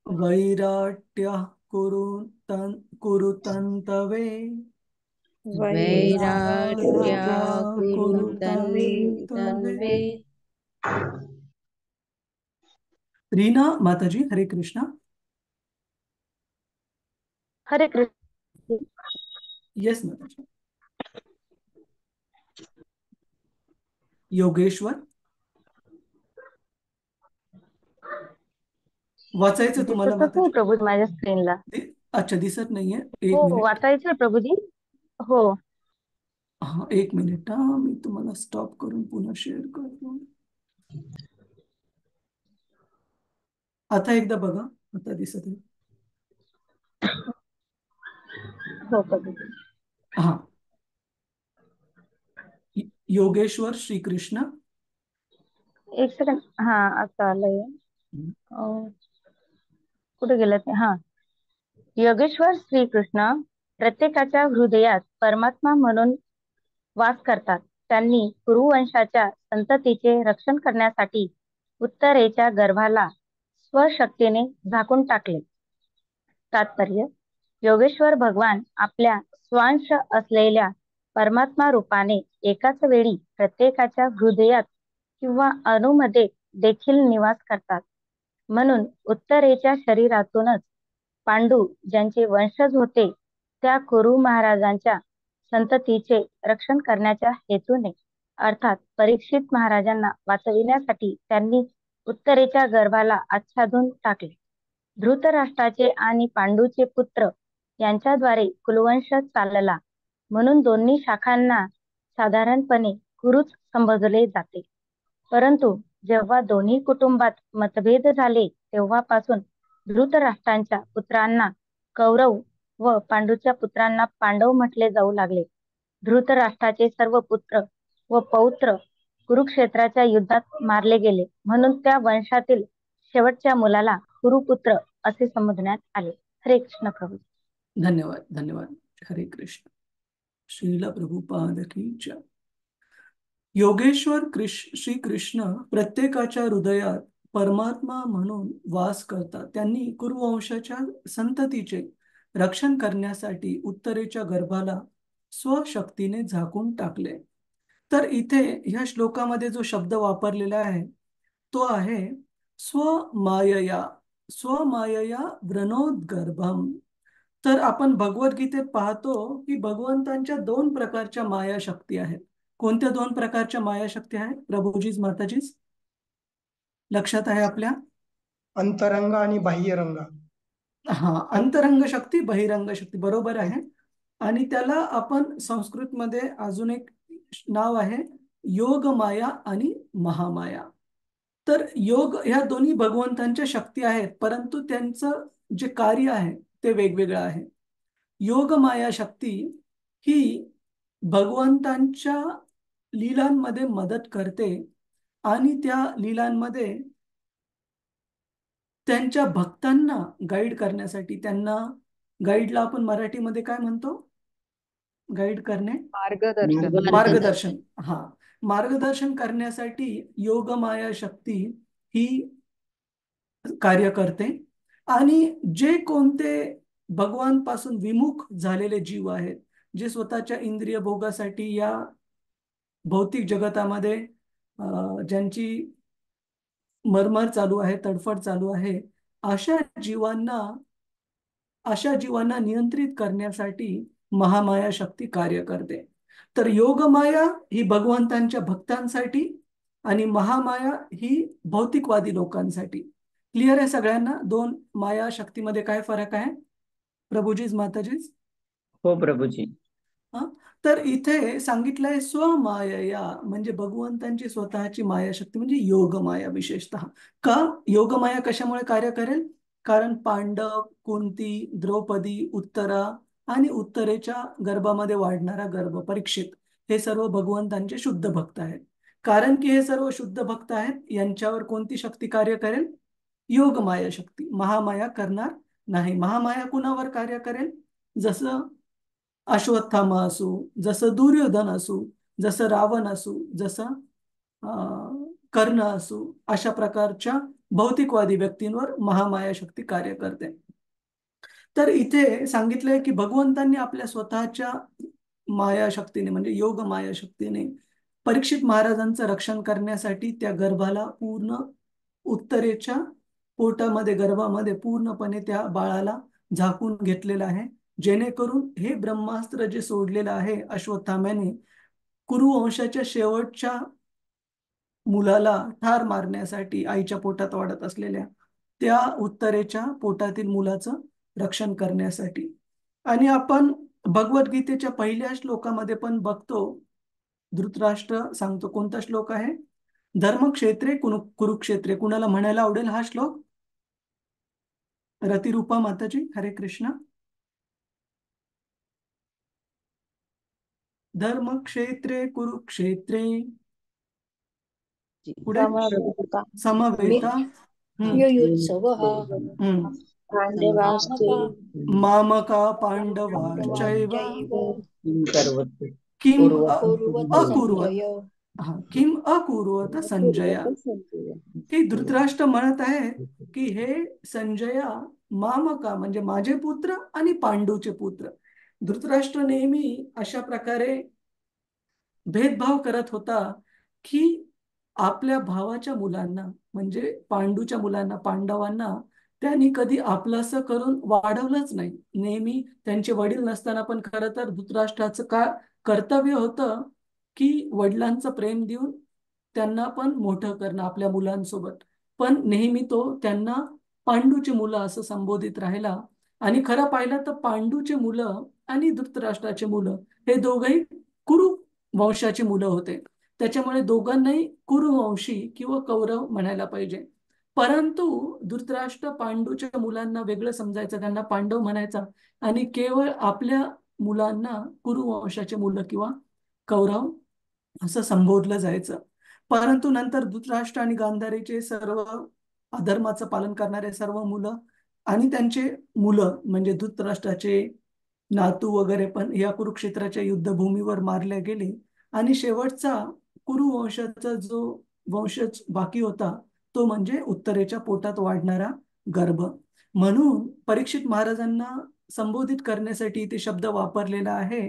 वैराट्यः कुरुतन्तवे वैराट्या कुरुतन्वे. रीना माताजी, हरे कृष्णा. हरे कृष्ण. यस माताजी. योगेश्वर. वाचायचं तुम्हाला दिसतच नाही माताजी? प्रभूजी माझ्या स्क्रीनला. अच्छा, दिसत नाहीये, हो एक मिनिट. वाचायचंय प्रभूजी. हो हा, एक मिनिट. हा, मी तुम्हाला स्टॉप करून पुन्हा शेअर करतो. आता एकदा बघा, आता दिसत आहे. हो प्रभूजी. हा, योगेश्वर श्रीकृष्ण. एक सेकंड. हा आता आलंय. अं, कुठे गेलं ते? हा, योगेश्वर श्रीकृष्ण प्रत्येकाच्या हृदयात परमात्मा म्हणून वास करतात. त्यांनी कुरुवंशाच्या संततीचे रक्षण करण्यासाठी उत्तरेच्या गर्भाला स्वशक्तीने झाकून टाकले. तात्पर्य: योगेश्वर भगवान आपल्या स्वांश असलेल्या परमात्मा रूपाने एकाच वेळी प्रत्येकाच्या हृदयात किंवा अणूमध्ये देखील निवास करतात. म्हणून उत्तरेच्या शरीरातूनच पांडू ज्यांचे वंशज होते त्या कुरु महाराजांच्या संततीचे रक्षण करण्याच्या हेतूने अर्थात परीक्षित महाराजांना वाचविण्यासाठी त्यांनी उत्तरेच्या गर्भाला आच्छादून टाकले. धृतराष्ट्राचे आणि पांडूचे पुत्र यांच्याद्वारे कुलवंश चालला म्हणून दोन्ही शाखांना साधारणपणे कुरुच संबोधले जाते. परंतु जेव्हा दोन्ही कुटुंबात मतभेद झाले तेव्हापासून धृतराष्ट्रांच्या पुत्रांना कौरव व पांडूच्या पुत्रांना पांडव म्हटले जाऊ लागले. धृतराष्ट्राचे सर्व पुत्र व पौत्र कुरुक्षेत्राच्या युद्धात मारले गेले म्हणून त्या वंशातील शेवटच्या मुलाला कुरुपुत्र असे संबोधण्यात आले. हरे कृष्ण प्रभू. धन्यवाद, धन्यवाद. हरे कृष्ण. श्रीला प्रभुपाद की जय. योगेश्वर श्रीकृष्ण प्रत्येकाच्या हृदयात परमात्मा म्हणून वास करतात. त्यांनी कुरुवंशाच्या संततीचे रक्षण करण्यासाठी उत्तरेच्या गर्भाला स्वशक्तीने झाकून टाकले. तर इथे ह्या श्लोकामध्ये जो शब्द वापरलेला आहे तो आहे स्वमायया. स्वमायया व्रणोद्गर्भम. तर आपण भगवद्गीतेत पाहतो की भगवंतांच्या 2 प्रकारच्या माया शक्ती आहेत. कोणत्या 2 प्रकारच्या माया शक्ती आहेत प्रभूजीज, माताजीज? लक्षात आहे आपल्या? अंतरंग आणि बाह्यरंग. हा, अंतरंग शक्ती, बहिरंग शक्ती, बरोबर आहे. आणि त्याला आपण संस्कृत मध्ये अजून एक नाव आहे योग माया आणि महामाया. तर योग ह्या दोन्ही भगवंतांच्या शक्ती आहेत, परंतु त्यांचं जे कार्य आहे ते वेगवेगळं आहे. योग माया शक्ती ही भगवंतांच्या लीलांमध्ये मदत करते आणि त्या लीलांमध्ये त्यांच्या भक्तांना गाईड करण्यासाठी, त्यांना गाईडला आपण मराठीमध्ये काय म्हणतो? गाईड करणे, मार्गदर्शन. मार्गदर्शन. हा, मार्गदर्शन करण्यासाठी योगमाया शक्ती ही कार्य करते. आणि जे कोणते भगवान पासून विमुख झालेले जीव आहेत, जे स्वतःच्या इंद्रिय भोगासाठी या भौतिक जगतामध्ये ज्यांची मरमर चालू आहे, तडफड चालू आहे, अशा जीवांना नियंत्रित करण्यासाठी महामाया शक्ती कार्य करते. तर योगमाया ही भगवंतांच्या भक्तांसाठी आणि महामाया ही भौतिकवादी लोकांसाठी. क्लिअर आहे सगळ्यांना 2 माया शक्तीमध्ये काय फरक आहे प्रभूजीज, माताजीज? हो प्रभूजी. तर इथे सांगितलंय स्वमायया, म्हणजे भगवंतांची स्वतःची माया शक्ती म्हणजे योगमाया. विशेषतः का योगमाया कशामुळे कार्य करेल? कारण पांडव, कुंती, द्रौपदी, उत्तरा आणि उत्तरेच्या गर्भामध्ये वाढणारा गर्भ परीक्षित, हे सर्व भगवंतांचे शुद्ध भक्त आहेत. कारण की हे सर्व शुद्ध भक्त आहेत, यांच्यावर कोणती शक्ती कार्य करेल? योगमाया शक्ती. महामाया करणार नाही. महामाया कुणावर कार्य करेल? जसं अश्वत्थामा असू, जसं दुर्योधन असू, जसं रावण असू, जसं कर्ण असू, अशा प्रकारच्या भौतिकवादी व्यक्तींवर महामाया शक्ती कार्य करते. तर इथे सांगितलंय की भगवंतांनी आपल्या स्वतःच्या माया शक्तीने म्हणजे योग माया शक्तीने परीक्षित महाराजांचं रक्षण करण्यासाठी त्या गर्भाला पूर्ण उत्तरेच्या पोटामध्ये, गर्भामध्ये पूर्णपणे त्या बाळाला झाकून घेतलेलं आहे, जेणेकरून हे ब्रह्मास्त्र जे सोडलेलं आहे अश्वत्थाम्याने कुरुवंशाच्या शेवटच्या मुलाला ठार मारण्यासाठी, आईच्या पोटात वाढत असलेल्या त्या उत्तरेच्या पोटातील मुलाचं रक्षण करण्यासाठी. आणि आपण भगवद्गीतेच्या पहिल्या श्लोकामध्ये पण बघतो, धृतराष्ट्र सांगतो, कोणता श्लोक आहे? धर्मक्षेत्रे कुरुक्षेत्रे. कुणाला म्हणायला आवडेल हा श्लोक? रतिरूपा माताजी, हरे कृष्ण. धर्मक्षेत्रे कुरुक्षेत्रे पुढे समवेता समवेता युयुत्सवः पांडवाश्चे मामका पांडवाश्चैव पांडवाश्चैव किम कुर्वत अकुर्वत. संजय किम अकुर्वत संजय. की धृतराष्ट्र म्हणत आहे की हे संजया, मामका म्हणजे माझे पुत्र आणि पांडूचे पुत्र. धृतराष्ट्र नेहमी अशा प्रकारे भेदभाव करत होता की आपल्या भावाच्या मुलांना म्हणजे पांडूच्या मुलांना, पांडवांना त्यांनी कधी आपलंसं करून वाढवलंच नाही. नेहमी त्यांचे वडील नसताना पण खरं तर धृतराष्ट्राचं कर्तव्य होतं की वडिलांचं प्रेम देऊन त्यांना पण मोठं करणं आपल्या मुलांसोबत. पण नेहमी तो त्यांना पांडूची मुलं असं संबोधित राहिला. आणि खरं पाहिलं तर पांडूचे मुलं आणि धृतराष्ट्राचे मुलं हे दोघंही कुरु वंशाची मुलं होते. त्याच्यामुळे दोघांनाही कुरुवंशी किंवा कौरव म्हणायला पाहिजे. परंतु धृतराष्ट्र पांडूच्या मुलांना वेगळं समजायचं, त्यांना पांडव म्हणायचा आणि केवळ आपल्या मुलांना कुरुवंशाचे मुलं किंवा कौरव असं संबोधलं जायचं. परंतु नंतर धृतराष्ट्र आणि गांधारीचे सर्व अधर्माचं पालन करणारे सर्व मुलं आणि त्यांचे मुलं म्हणजे धृतराष्ट्राचे नातू वगैरे पण या कुरुक्षेत्राच्या युद्धभूमीवर मारले गेले. आणि शेवटचा कुरुवंशाचा जो वंशज बाकी होता तो म्हणजे उत्तरेच्या पोटात वाढणारा गर्भ. म्हणून परीक्षित महाराजांना संबोधित करण्यासाठी ते शब्द वापरलेला आहे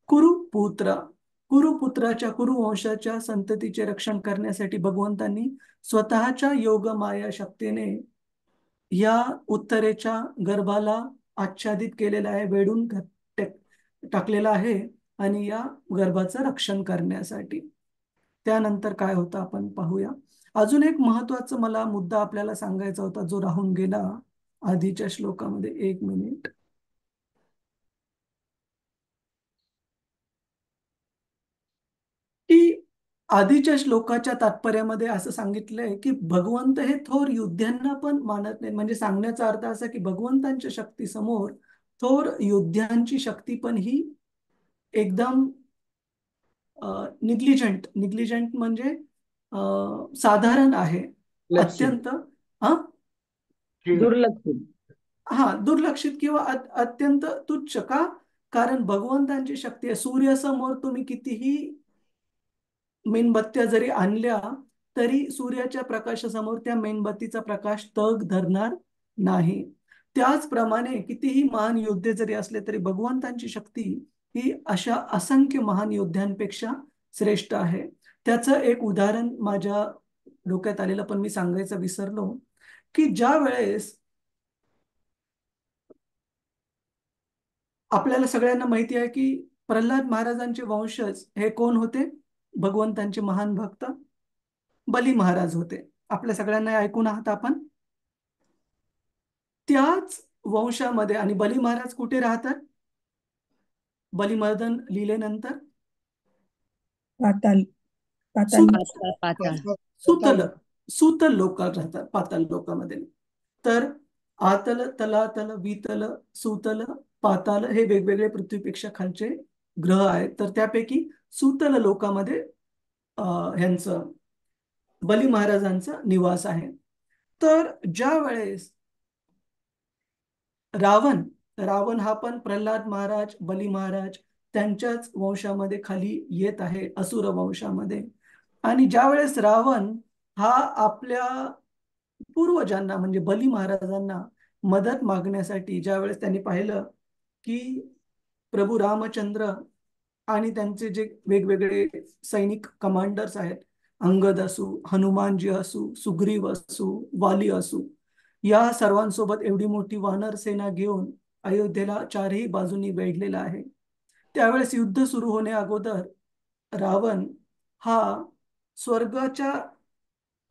कुरुपुत्र. कुरुपुत्राच्या कुरुवंशाच्या संततीचे रक्षण करण्यासाठी भगवंतांनी स्वतःच्या योग माया शक्तीने या उत्तरेच्या गर्भाला आच्छादित केलेला आहे, वेढून टाकलेला आहे आणि या गर्भाचं रक्षण करण्यासाठी. त्यानंतर काय होतं आपण पाहूया. अजून एक महत्वाचा मला मुद्दा आपल्याला सांगायचा होता जो राहून गेला आधीच्या श्लोकामध्ये. एक मिनिट. की आधीच्या श्लोकाच्या तात्पर्यामध्ये असं सांगितलंय की भगवंत हे थोर योद्ध्यांना पण मानत नाही. म्हणजे सांगण्याचा अर्थ असा की भगवंतांच्या शक्ती समोर थोर योद्ध्यांची शक्ती पण ही एकदम निग्लिजंट म्हणजे साधारण आहे, अत्यंत दुर्लक्षित. दुर्लक्षित किंवा अत्यंत तुच्छ. का? कारण भगवंतांची शक्ती आहे. सूर्यासमोर तुम्ही कितीही मेणबत्त्या जरी आणल्या तरी सूर्याच्या प्रकाशासमोर त्या मेणबत्तीचा प्रकाश तग धरणार नाही. त्याचप्रमाणे कितीही महान योद्धे जरी असले तरी भगवंतांची शक्ती ही अशा असंख्य महान योद्ध्यांपेक्षा श्रेष्ठ आहे. त्याचं एक उदाहरण माझ्या डोक्यात आलेलं पण मी सांगायचं विसरलो की ज्या वेळेस आपल्याला सगळ्यांना माहिती आहे की प्रल्हाद महाराजांचे वंशज हे कोण होते? भगवंतांचे महान भक्त बली महाराज होते. आपल्या सगळ्यांना ऐकून आहात आपण. त्याच वंशामध्ये आणि बली महाराज कुठे राहतात? बलिमर्दन लिहिल्यानंतर पाताल सुतल लोकात राहतात, पाताल लोकामध्ये. तर आतल, तलातल, वितल, सुतल, पाताल हे वेगवेगळे पृथ्वीपेक्षा खालचे ग्रह आहेत. तर त्यापैकी सुतल लोकामध्ये ह्यांचं बली महाराजांचा निवास आहे. तर ज्या वेळेस रावण हा पण प्रल्हाद महाराज, बली महाराज त्यांच्याच वंशामध्ये खाली येत आहे, असुर वंशामध्ये. आणि ज्या वेळेस रावण हा आपल्या पूर्वजांना म्हणजे बली महाराजांना मदत मागण्यासाठी ज्या वेळेस त्यांनी पाहिलं की प्रभू रामचंद्र आणि त्यांचे जे वेगवेगळे सैनिक कमांडर्स आहेत, अंगद असू, हनुमानजी असू, सुग्रीव असू, वाली असू, या सर्वांसोबत एवढी मोठी वानर सेना घेऊन अयोध्येला चारही बाजूनी वेढलेला आहे. त्यावेळेस युद्ध सुरू होण्या अगोदर रावण हा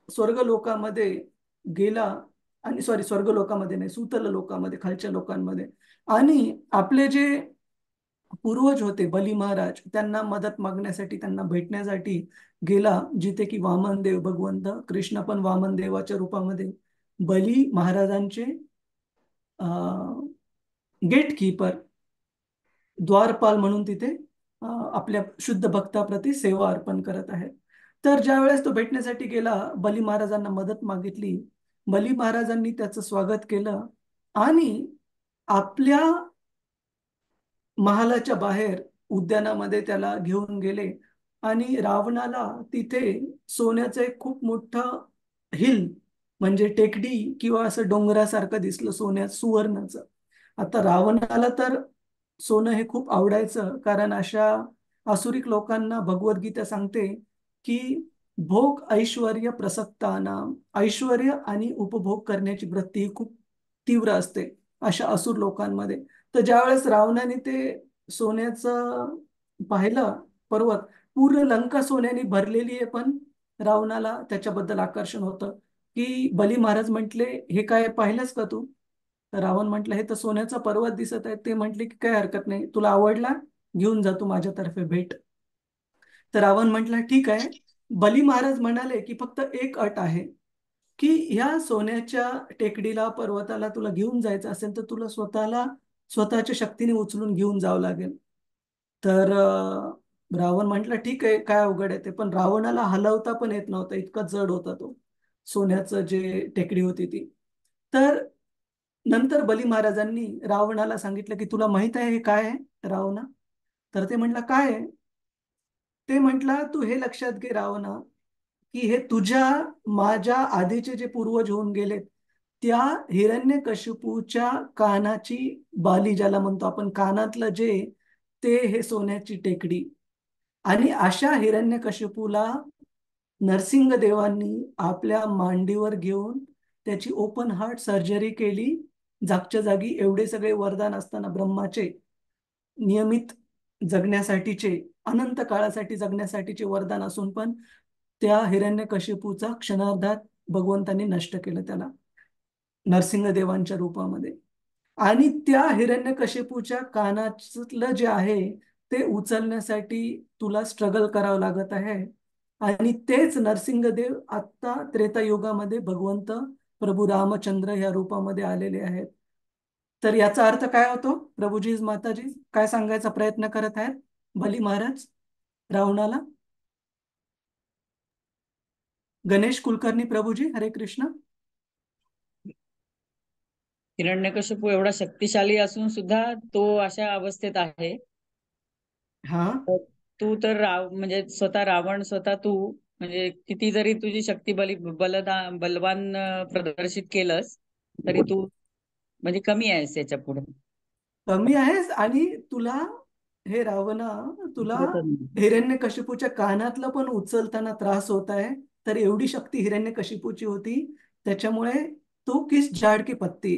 स्वर्गलोकामध्ये गेला आणि सॉरी, स्वर्ग लोकामध्ये नाही, सुतल लोकामध्ये, खालच्या लोकांमध्ये. आणि आपले जे पूर्वज होते बली महाराज, त्यांना मदत मागण्यासाठी, त्यांना भेटण्यासाठी गेला, जिथे की वामनदेव भगवंत कृष्ण पण वामन देवाच्या रूपामध्ये बली महाराजांचे गेट कीपर, द्वारपाल म्हणून तिथे आपल्या शुद्ध भक्ताप्रती सेवा अर्पण करत आहेत. तर ज्या वेळेस तो भेटण्यासाठी गेला, बली महाराजांना मदत मागितली. बली महाराजांनी त्याचं स्वागत केलं आणि आपल्या महालाच्या बाहेर उद्यानामध्ये त्याला घेऊन गेले आणि रावणाला तिथे सोन्याचं एक खूप मोठं हिल म्हणजे टेकडी किंवा असं डोंगरासारखं दिसलं, सोन्यात सुवर्णाचं. आता रावणाला तर सोनं हे खूप आवडायचं, कारण अशा आसुरिक लोकांना भगवद्गीता सांगते की भोग ऐश्वर्य प्रसक्तानाम, ऐश्वर्य आणि उपभोग करण्याची वृत्ती ही खूप तीव्र असते अशा असुर लोकांमध्ये. तर ज्यावेळेस रावणाने ते सोन्याचं पाहिलं पर्वत, पूर्ण लंका सोन्याने भरलेली आहे, पण रावणाला त्याच्याबद्दल आकर्षण होतं. की बली महाराज म्हटले, हे काय पाहिलंस का तू? तर रावण म्हटलं, हे तर सोन्याचा पर्वत दिसत आहे. ते म्हटले की काही हरकत नाही, तुला आवडला, घेऊन जा तू माझ्यातर्फे भेट. तर रावण म्हटलं ठीक आहे. बली महाराज म्हणाले की फक्त एक अट आहे, की ह्या सोन्याच्या टेकडीला, पर्वताला तुला घेऊन जायचं असेल तर तुला स्वतःच्या शक्तीने उचलून घेऊन जावं लागेल. तर रावण म्हटलं ठीक आहे, काय अवघड आहे ते. पण रावणाला हलवता पण येत नव्हतं, इतका जड होता तो सोन्याचं जे टेकडी होती ती. तर नंतर बली महाराजांनी रावणाला सांगितलं की तुला माहित आहे हे काय आहे रावणा? तर ते म्हटलं काय आहे? ते म्हटलं तू हे लक्षात घे रावणा, की हे माझ्या आधीचे जे पूर्वज होऊन गेलेत, त्या हिरण्यकशिपूच्या कानाची बाली, ज्याला म्हणतो आपण कानातलं जे, ते हे सोन्याची टेकडी. आणि अशा हिरण्यकशिपूला नरसिंहदेवांनी आपल्या मांडीवर घेऊन त्याची ओपन हार्ट सर्जरी केली. जागच्या जागी एवढे सगळे वरदान असताना, ब्रह्माचे नियमित जगण्यासाठीचे, अनंत काळासाठी जगण्यासाठीचे वरदान असून पण त्या हिरण्यकशिपूचा क्षणार्धात भगवंतांनी नष्ट केलं त्याला नरसिंहदेवांच्या रूपामध्ये. आणि त्या हिरण्यकशिपूच्या कानातलं जे आहे ते उचलण्यासाठी तुला स्ट्रगल करावं लागत आहे. आणि तेच नरसिंहदेव आत्ता त्रेतायुगामध्ये भगवंत प्रभू रामचंद्र या रूपामध्ये आलेले आहेत. तर याचा अर्थ काय होतो? प्रभूजी माताजी काय सांगायचा प्रयत्न करत आहेत बली महाराज रावणाला? गणेश कुलकर्णी प्रभूजी, हरे कृष्ण. हिरण्यकशिपू एवढा शक्तिशाली असून सुद्धा तो अशा अवस्थेत आहे. हा, तू तर म्हणजे स्वतः रावण, स्वतः तू म्हणजे किती जरी तुझी शक्ती बलवान प्रदर्शित केलंस तरी तू म्हणजे कमी आहेस याच्या पुढे. कमी आहेस. आणि तुला हे रावणा, तुला हिरण्यकशिपूच्या कानातलं पण उचलताना त्रास होत आहे. तर एवढी शक्ती हिरण्यकशिपूची होती, त्याच्यामुळे तो किस झाड की पत्ती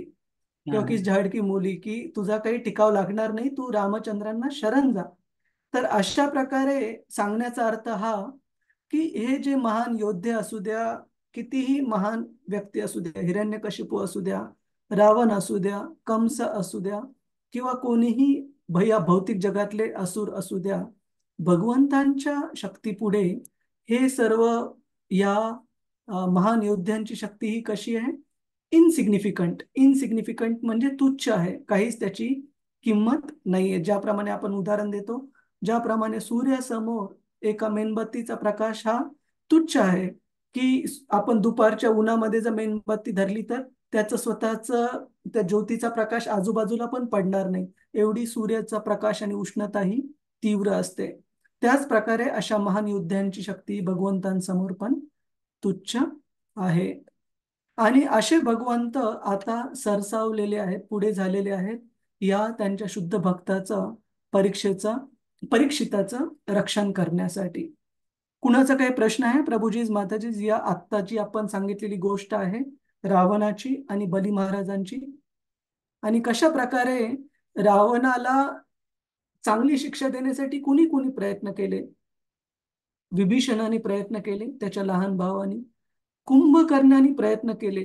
किंवा किस झाड की मुली, की तुझा काही टिकाव लागणार नाही, तू रामचंद्रांना शरण जा. तर अशा प्रकारे सांगण्याचा अर्थ हा, की हे जे महान योद्धे असू द्या, कितीही महान व्यक्ती असू द्या, हिरण्यकशिपू असू द्या, रावण असू द्या, कंस असू द्या, किंवा कोणीही भैया भौतिक जगातले असुर असू द्या, भगवंतांच्या शक्तीपुढे हे सर्व या महान योद्ध्यांची शक्ती ही कशी आहे? इनसिग्निफिकंट. इनसिग्निफिकंट म्हणजे तुच्छ आहे, काहीच त्याची किंमत नाहीये. ज्याप्रमाणे आपण उदाहरण देतो, ज्याप्रमाणे सूर्यासमोर एका मेणबत्तीचा प्रकाश हा तुच्छ आहे, की आपण दुपारच्या उन्हामध्ये जर मेणबत्ती धरली तर त्याचं स्वतःचं, त्या ज्योतीचा प्रकाश आजूबाजूला पण पडणार नाही, एवढी सूर्याचा प्रकाश आणि उष्णता ही तीव्र असते. त्याच प्रकारे अशा महान योद्ध्यांची शक्ती भगवंतांसमोर पण तुच्छ आहे. आणि असे भगवंत आता सरसावलेले आहेत, पुढे झालेले आहेत या त्यांच्या शुद्ध भक्ताचं, परीक्षिताचं रक्षण करण्यासाठी. कुणाचा काही प्रश्न आहे प्रभूजी माताजी? या आत्ताची आपण सांगितलेली गोष्ट आहे रावणाची आणि बली महाराजांची, आणि कशा प्रकारे रावणाला चांगली शिक्षा देण्यासाठी कुणी कुणी प्रयत्न केले. विभीषणाने प्रयत्न केले, त्याच्या लहान भावाने. कुंभकर्णाने प्रयत्न केले.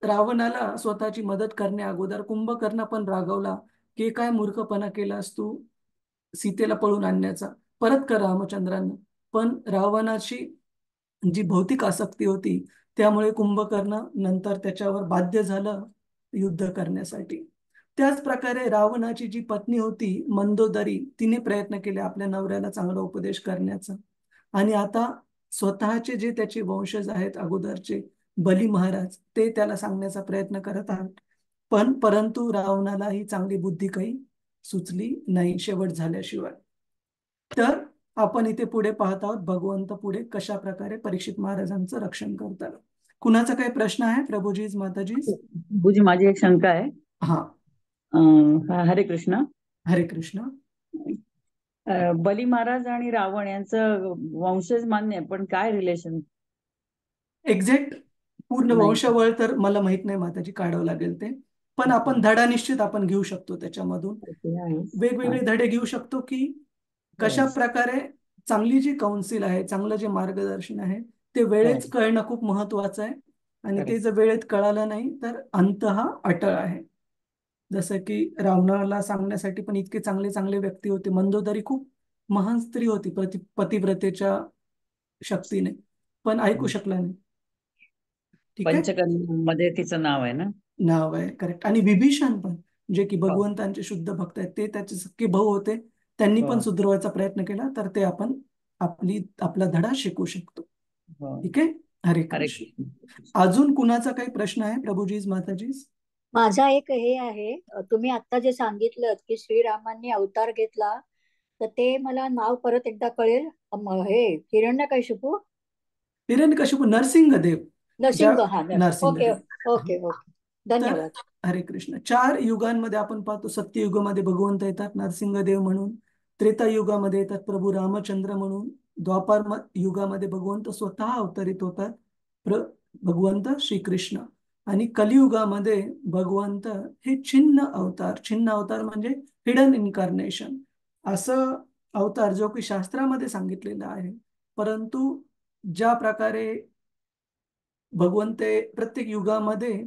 रावणाला स्वतःची मदत करण्या अगोदर कुंभकर्ण पण रागवला की काय मूर्खपणा केलास तू सीतेला पळून आणण्याचा, परत कर रामचंद्रांना. पण रावणाची जी भौतिक आसक्ती होती त्यामुळे कुंभकर्ण नंतर त्याच्यावर बाध्य झालं युद्ध करण्यासाठी. त्याच प्रकारे रावणाची जी पत्नी होती मंदोदरी, तिने प्रयत्न केले आपल्या नवऱ्याला चांगला उपदेश करण्याचा. आणि आता स्वतःचे जे त्याचे वंशज आहेत अगोदरचे बली महाराज, ते त्याला सांगण्याचा प्रयत्न करत आहेत. पण परंतु रावणाला ही चांगली बुद्धी काही सुचली नाही शेवट झाल्याशिवाय. तर आपण इथे पुढे पाहत आहोत भगवंत पुढे कशा प्रकारे परीक्षित महाराजांचं रक्षण करतात. कुणाचा काही प्रश्न आहे प्रभूजीज माताजीज? बुजी माझी एक शंका आहे. हा, हरे कृष्ण. हरे कृष्ण. बली महाराज आणि रावण यांचं वंशज मान्य आहे, पण काय रिलेशन? एक्झॅक्ट पूर्ण नाही. वंशावळ तर मला माहित नाही माताजी, काढावं लागेल ते. पण आपण धडा निश्चित आपण घेऊ शकतो त्याच्यामधून. ते आहे. वेगवेगळे धडे घेऊ शकतो की कशा प्रकारे चांगली जी काउन्सिल आहे, चांगलं जे मार्गदर्शन आहे ते वेळेत कळणं खूप महत्वाचं आहे. आणि ते जर वेळेत कळालं नाही तर अंत हा अटळ आहे. जसं की रावणाला सांगण्यासाठी पण इतके चांगले चांगले व्यक्ती होते. मंदोदरी खूप महान स्त्री होती पतिव्रतेच्या शक्तीने, पण ऐकू शकला नाही. ठीक आहे, पंचकन्यामध्ये तिचं नाव आहे ना? नाव आहे, करेक्ट. आणि विभीषण पण, जे की भगवंतांचे शुद्ध भक्त आहेत, ते त्याचे सख्खे भाऊ होते, त्यांनी पण सुधरवायचा प्रयत्न केला. तर ते आपण आपला धडा शिकू शकतो. ठीक आहे, हरे कृष्ण. अजून कुणाचा काही प्रश्न आहे प्रभूजीज माताजीज? माझा एक हे आहे, तुम्ही आता जे सांगितलं की श्रीरामांनी अवतार घेतला, तर ते मला नाव परत एकदा कळेल. हे हिरण्यकशिपू, हिरण्यकशिपू नरसिंहदेव. नरसिंह. हा, ओके नरसिंहदेव. ओके ओके, धन्यवाद. हरे कृष्ण. 4 युगांमध्ये आपण पाहतो, सत्ययुगामध्ये भगवंत येतात नरसिंहदेव म्हणून, त्रेतायुगामध्ये येतात प्रभू रामचंद्र म्हणून, द्वापार युगामध्ये भगवंत स्वतः अवतरित होतात भगवंत श्रीकृष्ण, आणि कलियुगामध्ये भगवंत हे छिन्न अवतार म्हणजे हिडन इन्कार्नेशन, असं अवतार जो की शास्त्रामध्ये सांगितलेला आहे. परंतु ज्या प्रकारे भगवंते प्रत्येक युगामध्ये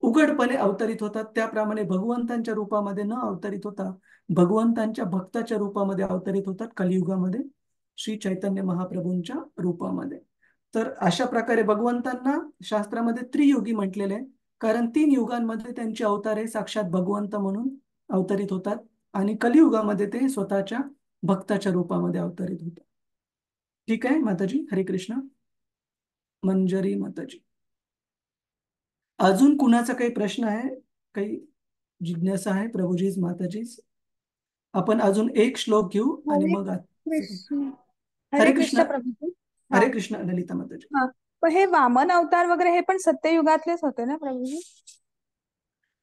उघडपणे अवतरित होतात, त्याप्रमाणे भगवंतांच्या रूपामध्ये न अवतरित होता भगवंतांच्या भक्ताच्या रूपामध्ये अवतरित होतात कलियुगामध्ये श्री चैतन्य महाप्रभूंच्या रूपामध्ये. तर अशा प्रकारे भगवंतांना शास्त्रामध्ये त्रियुगी म्हटलेले आहे, कारण 3 युगांमध्ये त्यांचे अवतार हे साक्षात भगवंत म्हणून अवतरित होतात, आणि कलियुगामध्ये ते स्वतःच्या भक्ताच्या रूपामध्ये अवतरित होतात. ठीक आहे माताजी, हरे कृष्ण. मंजरी माताजी, अजून कुणाचा काही प्रश्न आहे, काही जिज्ञासा आहे प्रभूजीज माताजीज? आपण अजून एक श्लोक घेऊ आणि मग हरे कृष्ण प्रभूजी. हरे कृष्ण ललिता माताजी. हा, पण हे वामन अवतार वगैरे हे पण सत्ययुगातलेच होते ना प्रभूजी?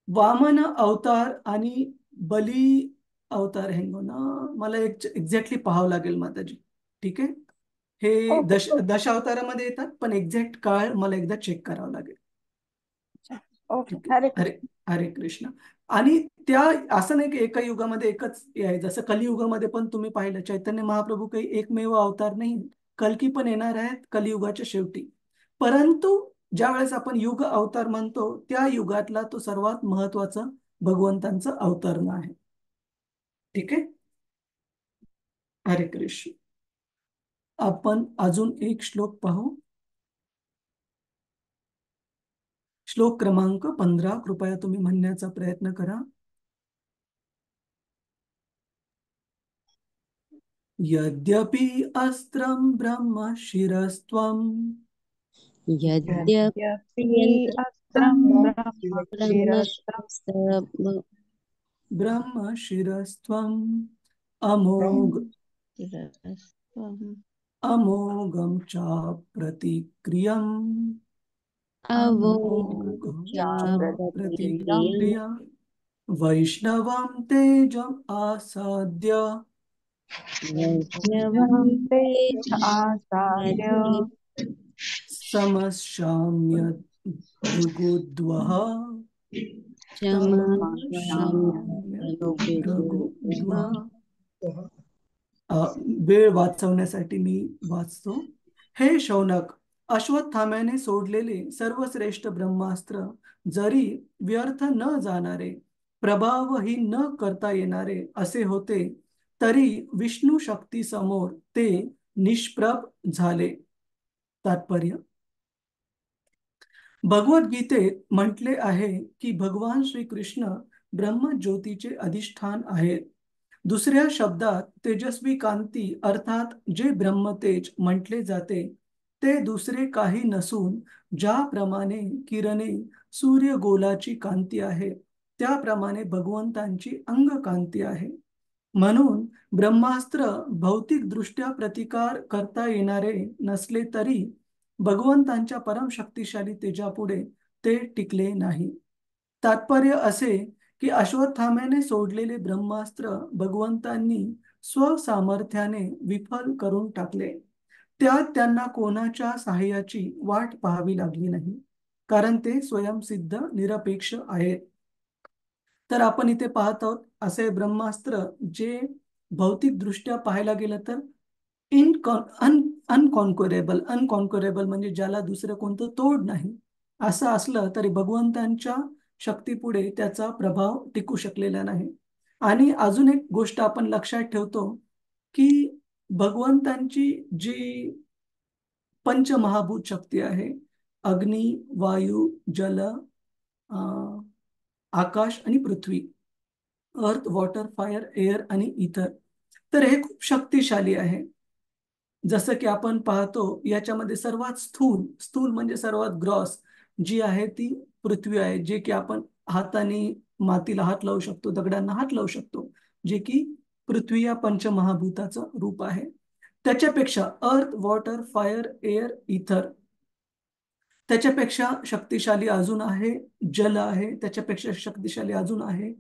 वामन अवतार आणि बली अवतार हे ना, मला एक्झॅक्टली पाहावं लागेल माताजी. ठीक आहे, हे दशावतारामध्ये येतात, पण एक्झॅक्ट काळ मला एकदा चेक करावं लागेल. हरे कृष्ण. आणि त्या असं नाही की एका युगामध्ये एकच आहे, जसं कलियुगामध्ये पण तुम्ही पाहिलं चैतन्य महाप्रभू काही एकमेव अवतार नाही, कल्की पण येणार आहेत कलियुगाच्या शेवटी. परंतु ज्या वेळेस आपण युग अवतार म्हणतो त्या युगातला तो सर्वात महत्वाचा भगवंतांचं अवतरण आहे. ठीक आहे, हरे कृष्ण. आपण अजून एक श्लोक पाहू. श्लोक क्रमांक 15 कृपया तुम्ही म्हणण्याचा प्रयत्न करा. यद्यपि अस्त्रं ब्रह्म शिरस्त्वं, ब्रह्म शिरस्त्वं अमोघं च प्रतिक्रियम् प्रतिक्रिया वैष्णवं तेजम् आसाद्य समशाम्य भृगुद्वः वेळ वाचवण्यासाठी मी वाचतो. हे शौनक, अश्वत्थाम्याने सोडलेले सर्वश्रेष्ठ ब्रह्मास्त्र जरी व्यर्थ न जाणारे, प्रभावही न करता येणारे असे होते, तरी विष्णू शक्ती समोर ते निष्प्रभ झाले. तात्पर्य: भगवद्गीतेत म्हटले आहे की भगवान श्रीकृष्ण ब्रह्मज्योतीचे अधिष्ठान आहेत. दुसऱ्या शब्दात तेजस्वी कांती अर्थात जे ब्रह्मतेज म्हटले जाते ते दुसरे काही नसून ज्याप्रमाणे किरणे सूर्यगोलाची कांती आहे त्याप्रमाणे भगवंतांची अंगकांती आहे. म्हणून ब्रह्मास्त्र भौतिकदृष्ट्या प्रतिकार करता येणारे नसले तरी भगवंतांच्या परम शक्तिशाली तेजापुढे ते टिकले नाही. तात्पर्य असे की अश्वत्थाम्याने सोडलेले ब्रह्मास्त्र भगवंतांनी स्वसामर्थ्याने विफल करून टाकले. त्यात त्यांना कोणाच्या सहाय्याची वाट पाहावी लागली नाही, कारण ते स्वयंसिद्ध निरपेक्ष आहेत. तर आपण इथे पाहत आहोत असे ब्रह्मास्त्र जे भौतिकदृष्ट्या पाहायला गेलं तर अनकॉन्क्युरेबल म्हणजे ज्याला दुसरं कोणतं तोड नाही असं असलं तरी भगवंतांच्या शक्तीपुढे त्याचा प्रभाव टिकू शकलेला नाही. आणि अजून एक गोष्ट आपण लक्षात ठेवतो की भगवंतांची जी पंचमहाभूत शक्ती आहे, अग्नी, वायू, जल, आकाश आणि पृथ्वी, अर्थ, वॉटर, फायर, एअर आणि इथर, तर हे खूप शक्तिशाली आहे. जसं की आपण पाहतो याच्यामध्ये सर्वात स्थूल म्हणजे सर्वात ग्रॉस जी आहे ती पृथ्वी आहे, जे की आपण हाताने मातीला हात लावू शकतो, दगडांना हात लावू शकतो, जे की पृथ्वी या पंचमहाभूताचं रूप आहे. त्याच्यापेक्षा अर्थ, वॉटर, फायर, एअर, इथर, त्याच्यापेक्षा शक्तिशाली अजून आहे जल आहे, त्याच्यापेक्षा शक्तिशाली अजून आहे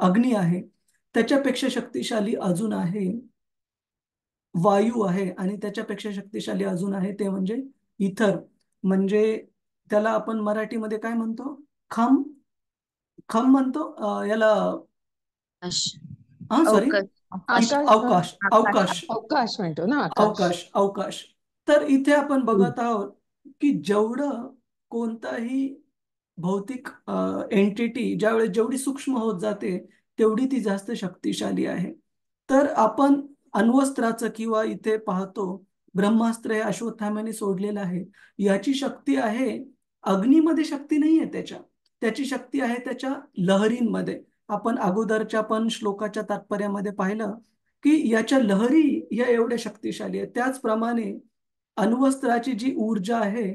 अग्नी आहे, त्याच्यापेक्षा शक्तिशाली अजून आहे वायू आहे, आणि त्याच्यापेक्षा शक्तिशाली अजून आहे ते म्हणजे इथर, म्हणजे त्याला आपण मराठीमध्ये काय म्हणतो, खम म्हणतो याला, सॉरी, आकाश अवकाश अवकाश अवकाश म्हणतो ना, आकाश. अवकाश. तर इथे आपण बघत आहोत की जेवढं कोणताही भौतिक एंटिटी ज्यावेळेस जेवढी सूक्ष्म होत जाते तेवढी ती जास्त शक्तिशाली आहे. तर आपण अण्वस्त्राचं किंवा इथे पाहतो ब्रह्मास्त्र हे अश्वत्थाम्याने सोडलेलं आहे, याची शक्ती आहे, अग्नीमध्ये शक्ती नाहीये त्याची शक्ती आहे त्याच्या लहरींमध्ये. आपण अगोदरच्या पण श्लोकाच्या तात्पर्यामध्ये पाहिलं की याच्या लहरी या एवढ्या शक्तिशाली आहेत. त्याचप्रमाणे अण्वस्त्राची जी ऊर्जा आहे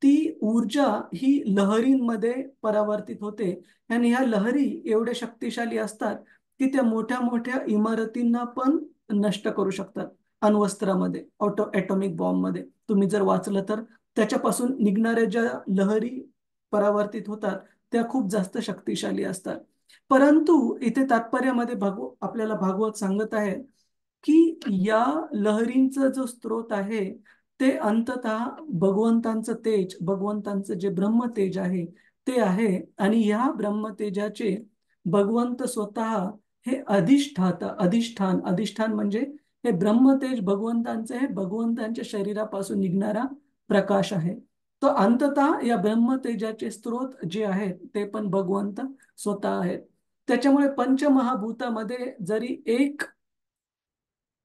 ती ऊर्जा ही लहरींमध्ये परावर्तित होते, आणि ह्या लहरी एवढ्या शक्तिशाली असतात की त्या मोठ्या मोठ्या इमारतींना पण नष्ट करू शकतात. अण्वस्त्रामध्ये, ॲटॉमिक बॉम्बमध्ये तुम्ही जर वाचलं तर त्याच्यापासून निघणाऱ्या ज्या लहरी परावर्तित होतात त्या खूप जास्त शक्तिशाली असतात. परंतु इथे तात्पर्यामध्ये आपल्याला भागवत सांगत आहे की या लहरींचा जो स्रोत आहे ते अंततः भगवंतांचं तेज, भगवंतांचं जे ब्रह्मतेज आहे ते आहे, आणि ह्या ब्रह्मतेजाचे भगवंत स्वतः हे अधिष्ठान म्हणजे हे ब्रह्मतेज भगवंतांचे हे भगवंतांच्या शरीरापासून निघणारा प्रकाश आहे. तो अंततः या ब्रह्मतेजाचे स्रोत जे आहेत ते पण भगवंत स्वतः आहेत. त्याच्यामुळे पंचमहाभूतामध्ये जरी एक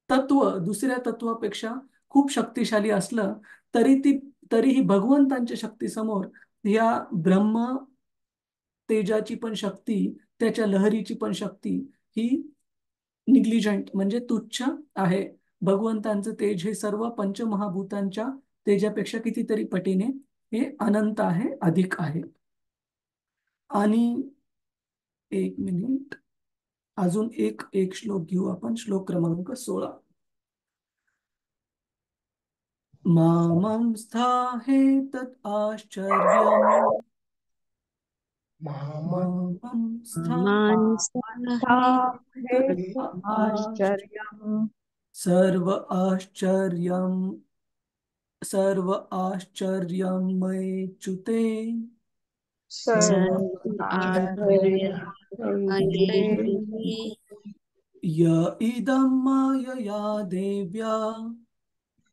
तत्व दुसऱ्या तत्वापेक्षा खूप शक्तिशाली असलं तरीही भगवंतांच्या शक्तीसमोर या ब्रह्म तेजाची पण शक्ती, त्याच्या लहरीची पण शक्ती ही निग्लिजंट म्हणजे तुच्छ आहे. भगवंतांचं तेज हे सर्व पंचमहाभूतांच्या तेजापेक्षा कितीतरी पटीने हे अनंत आहे, अधिक आहे. आणि एक मिनिट, अजून एक श्लोक घेऊ आपण, श्लोक क्रमांक 16. मामं स्थाहे तत् आश्चर्यम्, मामं आश्चर्यम् सर्व आश्चर्यमयेच्युते, य इदं मायया देव्या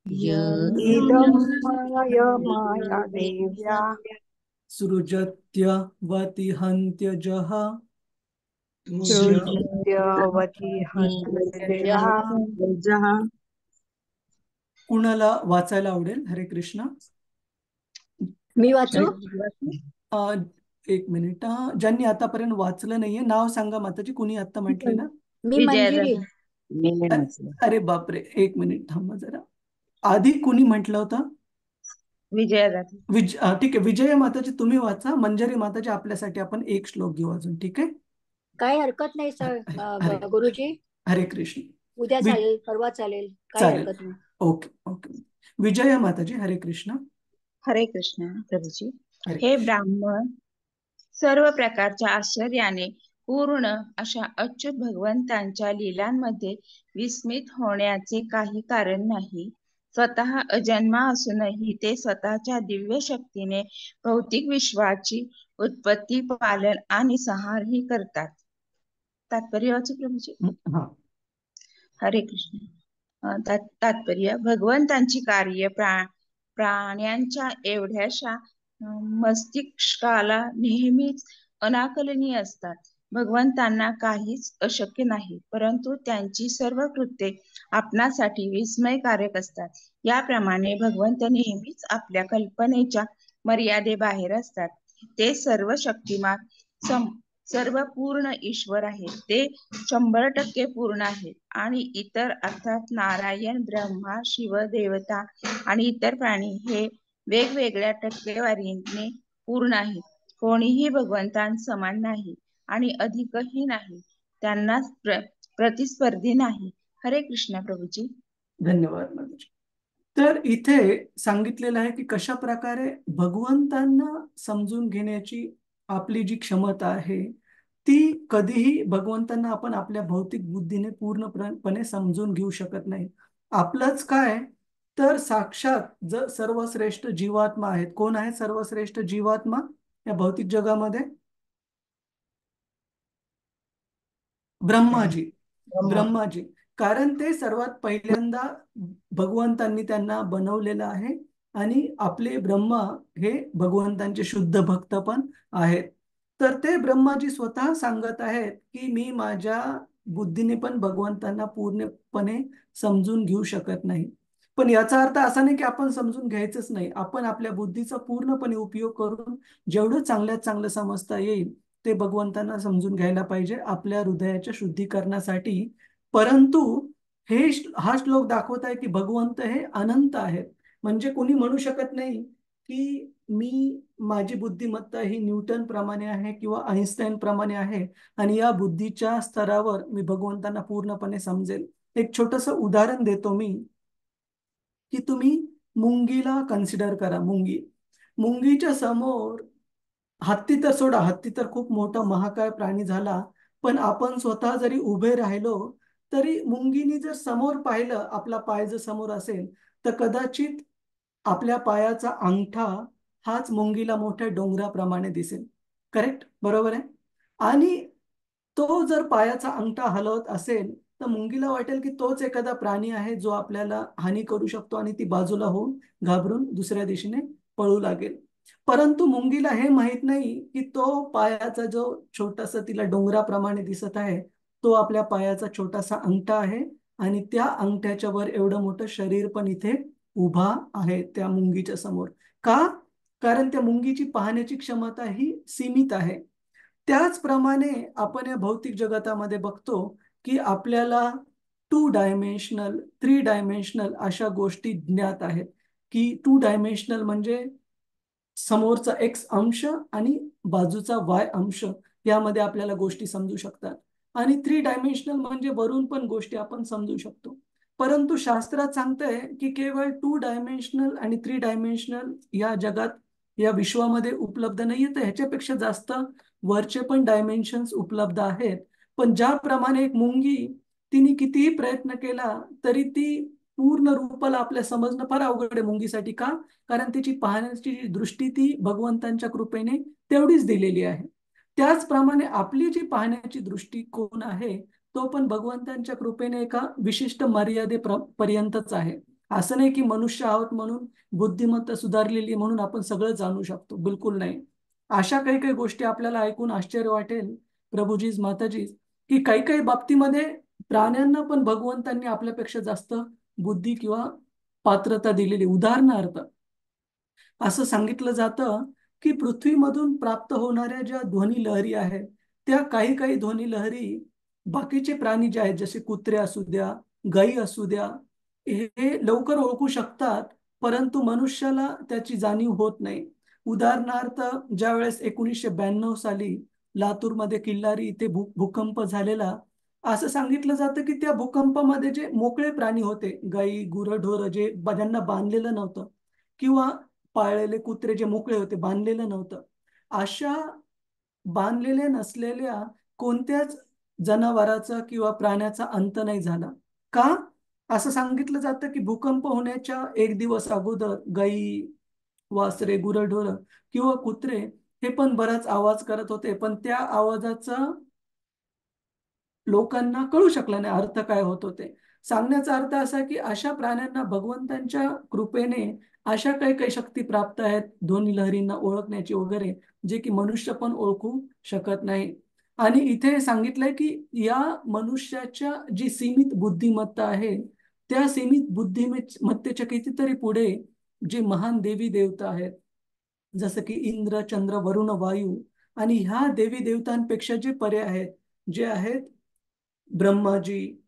इदं माय माया देव्या सृजत्यवति हन्त्यजः सृजत्यवती हन्त्यजः. कुणाला वाचायला आवडेल? हरे कृष्ण. मी वाचू? एक मिनिट. ज्यांनी आतापर्यंत वाचलं नाहीये नाव सांगा माताजी. कुणी आता म्हटलेलं? मी मंजिरी. अरे बापरे, एक मिनिट थांबा जरा. आधी कुणी म्हटलं होतं? ठीक आहे, विजय माताजी तुम्ही वाचा. मंजरी माताजी आपल्यासाठी आपण एक श्लोक घेऊ अजून. ठीक आहे, काय हरकत नाही सर. गुरुजी हरे कृष्ण. उद्या चालेल, परवा चालेल, काय चालेल. हरकत नाही. Okay okay. विजय माताजी हरे कृष्ण. हरे कृष्ण प्रभूजी. हरे हे कृष्ण. ब्राह्मण, सर्व प्रकारच्या आश्चर्याने पूर्ण अशा अच्युत भगवंतांच्या लीलांमध्ये विस्मित होण्याचे काही कारण नाही. स्वतः अजन्मा असूनही ते स्वतःच्या दिव्य शक्तीने भौतिक विश्वाची उत्पत्ती, पालन आणि संहारही करतात. तात्पर्य वाचू प्रभूजी. हा. हरे कृष्ण. तात्पर्य, भगवंतांची कार्य प्राण्यांच्या एवढ्याशा मस्तिष्काला नेहमीच अनाकलनीय असतात. भगवंतांना काहीच अशक्य नाही, परंतु त्यांची सर्व कृत्ये आपणासाठी विस्मयकारक असतात. याप्रमाणे भगवंत नेहमीच आपल्या कल्पनेच्या मर्यादेबाहेर असतात. ते सर्व शक्तिमान, सर्व पूर्ण ईश्वर आहेत. ते 100% पूर्ण आहेत आणि इतर अर्थात नारायण, ब्रह्मा, शिव, देवता आणि इतर प्राणी हे वेगवेगळ्या टक्केवारीने पूर्ण आहेत. कोणीही भगवंतां समान नाही आणि अधिकही नाही. त्यांना प्रतिस्पर्धी नाही. हरे कृष्ण प्रभूजी. धन्यवाद माताजी. तर इथे सांगितलेलं आहे की कशा प्रकारे भगवंतांना समजून घेण्याची आपली जी क्षमता आहे ती कधीही भगवंतांना आपण आपल्या भौतिक बुद्धीने पूर्णपणे समजून घेऊ शकत नाही. आपलंच काय तर साक्षात सर्वश्रेष्ठ जीवात्मा आहेत. कोण आहे सर्वश्रेष्ठ जीवात्मा या भौतिक जगामध्ये? ब्रह्माजी. ब्रह्माजी, कारण ते सर्वात पहिल्यांदा भगवंतांनी त्यांना बनवलेलं आहे आणि आपले ब्रह्मा हे भगवंतांचे शुद्ध भक्त पण आहेत. तर ते ब्रह्माजी स्वतः सांगत आहेत की मी माझ्या बुद्धीने पण भगवंतांना पूर्णपणे समजून घेऊ शकत नाही. पण याचा अर्थ असा नाही की आपण समजून घ्यायचंच नाही. आपण आपल्या बुद्धीचा पूर्णपणे उपयोग करून जेवढं चांगल्यात चांगलं समजता येईल ते भगवंतांना समजून घ्यायला पाहिजे आपल्या हृदयाच्या शुद्धीकरणासाठी. परंतु हा श्लोक दाखवत आहे की भगवंत हे अनंत आहेत. म्हणजे कोणी म्हणू शकत नाही की माझी बुद्धिमत्ता ही न्यूटन प्रमाणे आहे किंवा आईन्स्टाईन प्रमाणे आहे आणि या बुद्धीच्या स्तरावर मी भगवंतांना पूर्णपणे समजेल. एक छोटस उदाहरण देतो मी की तुम्ही मुंगीला कन्सिडर करा. मुंगीच्या समोर हत्ती तर सोडा, हत्ती तर खूप मोठा महाकाय प्राणी झाला, पण आपण स्वतः जरी उभे राहिलो तरी मुंगीने जर समोर पाहिलं, आपला पाय जर समोर असेल तर कदाचित आपल्या पायाचा अंगठा हाच मुंगीला मोठ्या डोंगराप्रमाणे दिसेल. करेक्ट? बरोबर आहे. आणि तो जर पायाचा अंगठा हलवत असेल तर मुंगीला वाटेल की तोच एखादा प्राणी आहे जो आपल्याला हानी करू शकतो आणि ती बाजूला होऊन घाबरून दुसऱ्या दिशेने पळू लागेल. परंतु मुंगीला हे माहित नाही की तो पायाचा जो छोटासा तिला डोंगराप्रमाणे दिसत आहे तो आपल्या पायाचा छोटासा अंगठा आहे आणि त्या अंगठ्याच्या वर एवढं मोठं शरीर पण इथे उभा आहे त्या मुंगीच्या समोर. का? कारण त्या मुंगीची पाहण्याची क्षमता ही सीमित आहे. त्याचप्रमाणे आपण या भौतिक जगतामध्ये बघतो की आपल्याला 2 डायमेन्शनल 3 डायमेन्शनल अशा गोष्टी ज्ञात आहेत. की 2 डायमेन्शनल म्हणजे समोरचा एक्स अंश आणि बाजूचा वाय अंश, यामध्ये आपल्याला गोष्टी समजू शकतात. आणि 3 डायमेन्शनल म्हणजे वरून पण गोष्टी आपण समजू शकतो. परंतु शास्त्रात सांगतंय की केवळ 2 डायमेन्शनल आणि 3 डायमेन्शनल या जगात या विश्वामध्ये उपलब्ध नाहीये, तर ह्याच्यापेक्षा जास्त वरचे पण डायमेन्शन्स उपलब्ध आहेत. पण ज्याप्रमाणे एक मुंगी तिने कितीही प्रयत्न केला तरी ती पूर्ण रूपाला आपल्या समजणं फार अवघड आहे मुंगीसाठी. का? कारण तिची पाहण्याची दृष्टी ती भगवंतांच्या कृपेने तेवढीच दिलेली आहे. त्याचप्रमाणे आपली जी पाहण्याची दृष्टिकोन आहे तो पण भगवंतांच्या कृपेने एका विशिष्ट मर्यादेपर्यंतच आहे. असं नाही की मनुष्य आहोत म्हणून बुद्धिमत्ता सुधारलेली म्हणून आपण सगळं जाणू शकतो, बिलकुल नाही. अशा काही काही गोष्टी आपल्याला ऐकून आश्चर्य वाटेल प्रभूजीज माताजीज, की काही काही बाबतीमध्ये प्राण्यांना पण भगवंतांनी आपल्यापेक्षा जास्त बुद्धी किंवा पात्रता दिलेली. उदाहरणार्थ असं सांगितलं जातं की पृथ्वीमधून प्राप्त होणाऱ्या ज्या ध्वनी लहरी आहेत, त्या काही काही ध्वनी लहरी बाकीचे प्राणी जे आहेत, जसे कुत्रे असू द्या, गायी असू द्या, हे लवकर ओळखू शकतात, परंतु मनुष्याला त्याची जाणीव होत नाही. उदाहरणार्थ, ज्या वेळेस 1992 साली लातूरमध्ये किल्लारी इथे भूकंप झालेला, असं सांगितलं जातं की त्या भूकंपामध्ये जे मोकळे प्राणी होते, गायी गुरढोर, ज्यांना बांधलेलं नव्हतं, किंवा पाळलेले कुत्रे जे मोकळे होते, बांधलेलं नव्हतं, अशा बांधलेल्या नसलेल्या कोणत्याच जनावराचा किंवा प्राण्याचा अंत नाही झाला. का? असं सांगितलं जातं की भूकंप होण्याच्या 1 दिवस अगोदर गायी, वासरे, गुरढोर किंवा कुत्रे हे पण बराच आवाज करत होते, पण त्या आवाजाचा लोकांना कळू शकला नाही अर्थ काय होत होते. सांगण्याचा अर्थ असा की अशा प्राण्यांना भगवंतांच्या कृपेने अशा काही काही शक्ती प्राप्त आहेत ध्वनी लहरींना ओळखण्याची वगैरे, जे की मनुष्य पण ओळखू शकत नाही. आणि इथे सांगितलंय की या मनुष्याच्या जी सीमित बुद्धिमत्ता आहे, त्या सीमित बुद्धिमत्तेच्या कितीतरी पुढे जे महान देवी देवता आहेत, जसं की इंद्र, चंद्र, वरुण, वायू, आणि ह्या देवी देवतांपेक्षा जे पर्याय आहेत, जे आहेत ब्रह्माजी,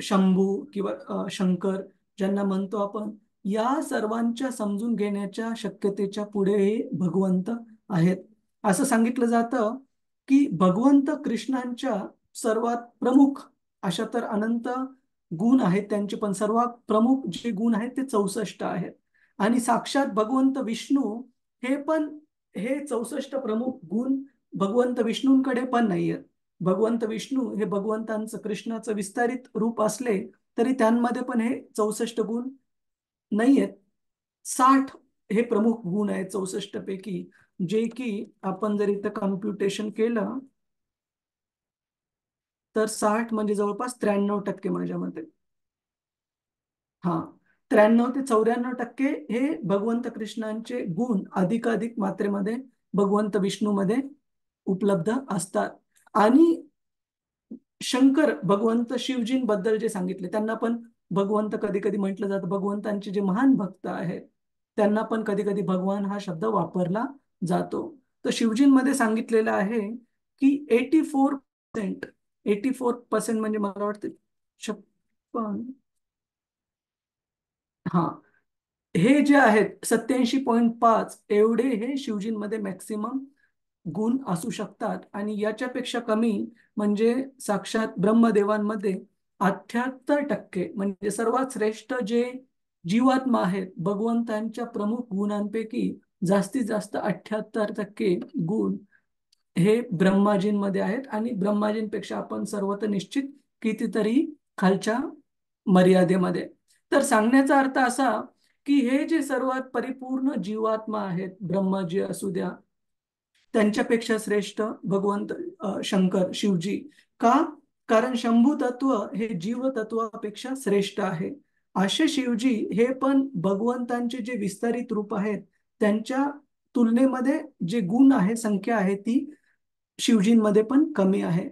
शंभू किंवा शंकर ज्यांना म्हणतो आपण, या सर्वांच्या समजून घेण्याच्या शक्यतेच्या पुढे हे भगवंत आहेत. असं सांगितलं जातं की भगवंत कृष्णांच्या सर्वात प्रमुख अशा तर अनंत गुण आहेत त्यांचे, पण सर्वात प्रमुख जे गुण आहेत ते 64 आहेत. आणि साक्षात भगवंत विष्णू हे पण, हे 64 प्रमुख गुण भगवंत विष्णूंकडे पण नाही आहेत. भगवंत विष्णू हे भगवंतांचं, कृष्णाचं विस्तारित रूप असले तरी त्यांमध्ये पण हे 64 गुण नाही आहेत. 60 हे प्रमुख गुण आहेत 64 पैकी, जे की आपण जर इथं कम्प्युटेशन केलं तर 60 म्हणजे जवळपास 93% माझ्या मते. हा, 93 ते 94% हे भगवंत कृष्णांचे गुण अधिकाधिक मात्रेमध्ये भगवंत विष्णूमध्ये उपलब्ध असतात. आणि शंकर, भगवंत शिवजींबद्दल जे सांगितले, त्यांना पण भगवंत कधी कधी म्हटलं जातं. भगवंतांचे जे महान भक्त आहेत त्यांना पण कधी कधी भगवान हा शब्द वापरला जातो. तर शिवजींमध्ये सांगितलेलं आहे की 84% म्हणजे मला वाटतं 56, हा, हे जे आहेत 87.5 एवढे हे शिवजींमध्ये मॅक्सिमम गुण असू शकतात. आणि याच्यापेक्षा कमी म्हणजे साक्षात ब्रह्मदेवांमध्ये 78% म्हणजे सर्वात श्रेष्ठ जे जीवात्मा आहेत भगवंतांच्या प्रमुख गुणांपैकी जास्तीत जास्त 78% गुण हे ब्रह्माजींमध्ये आहेत. आणि ब्रह्माजींपेक्षा आपण सर्व तर निश्चित कितीतरी खालच्या मर्यादेमध्ये. तर सांगण्याचा अर्थ असा की हे जे सर्वात परिपूर्ण जीवात्मा आहेत, ब्रह्माजी असू द्या, त्यांच्यापेक्षा श्रेष्ठ भगवंत शंकर, शिवजी. का? कारण शंभू तत्व हे जीव तत्वापेक्षा श्रेष्ठ आहे. असे शिवजी हे पण भगवंतांचे जे विस्तारित रूप आहेत त्यांच्या तुलनेमध्ये जे गुण आहे, संख्या आहे, ती शिवजींमध्ये पण कमी आहे.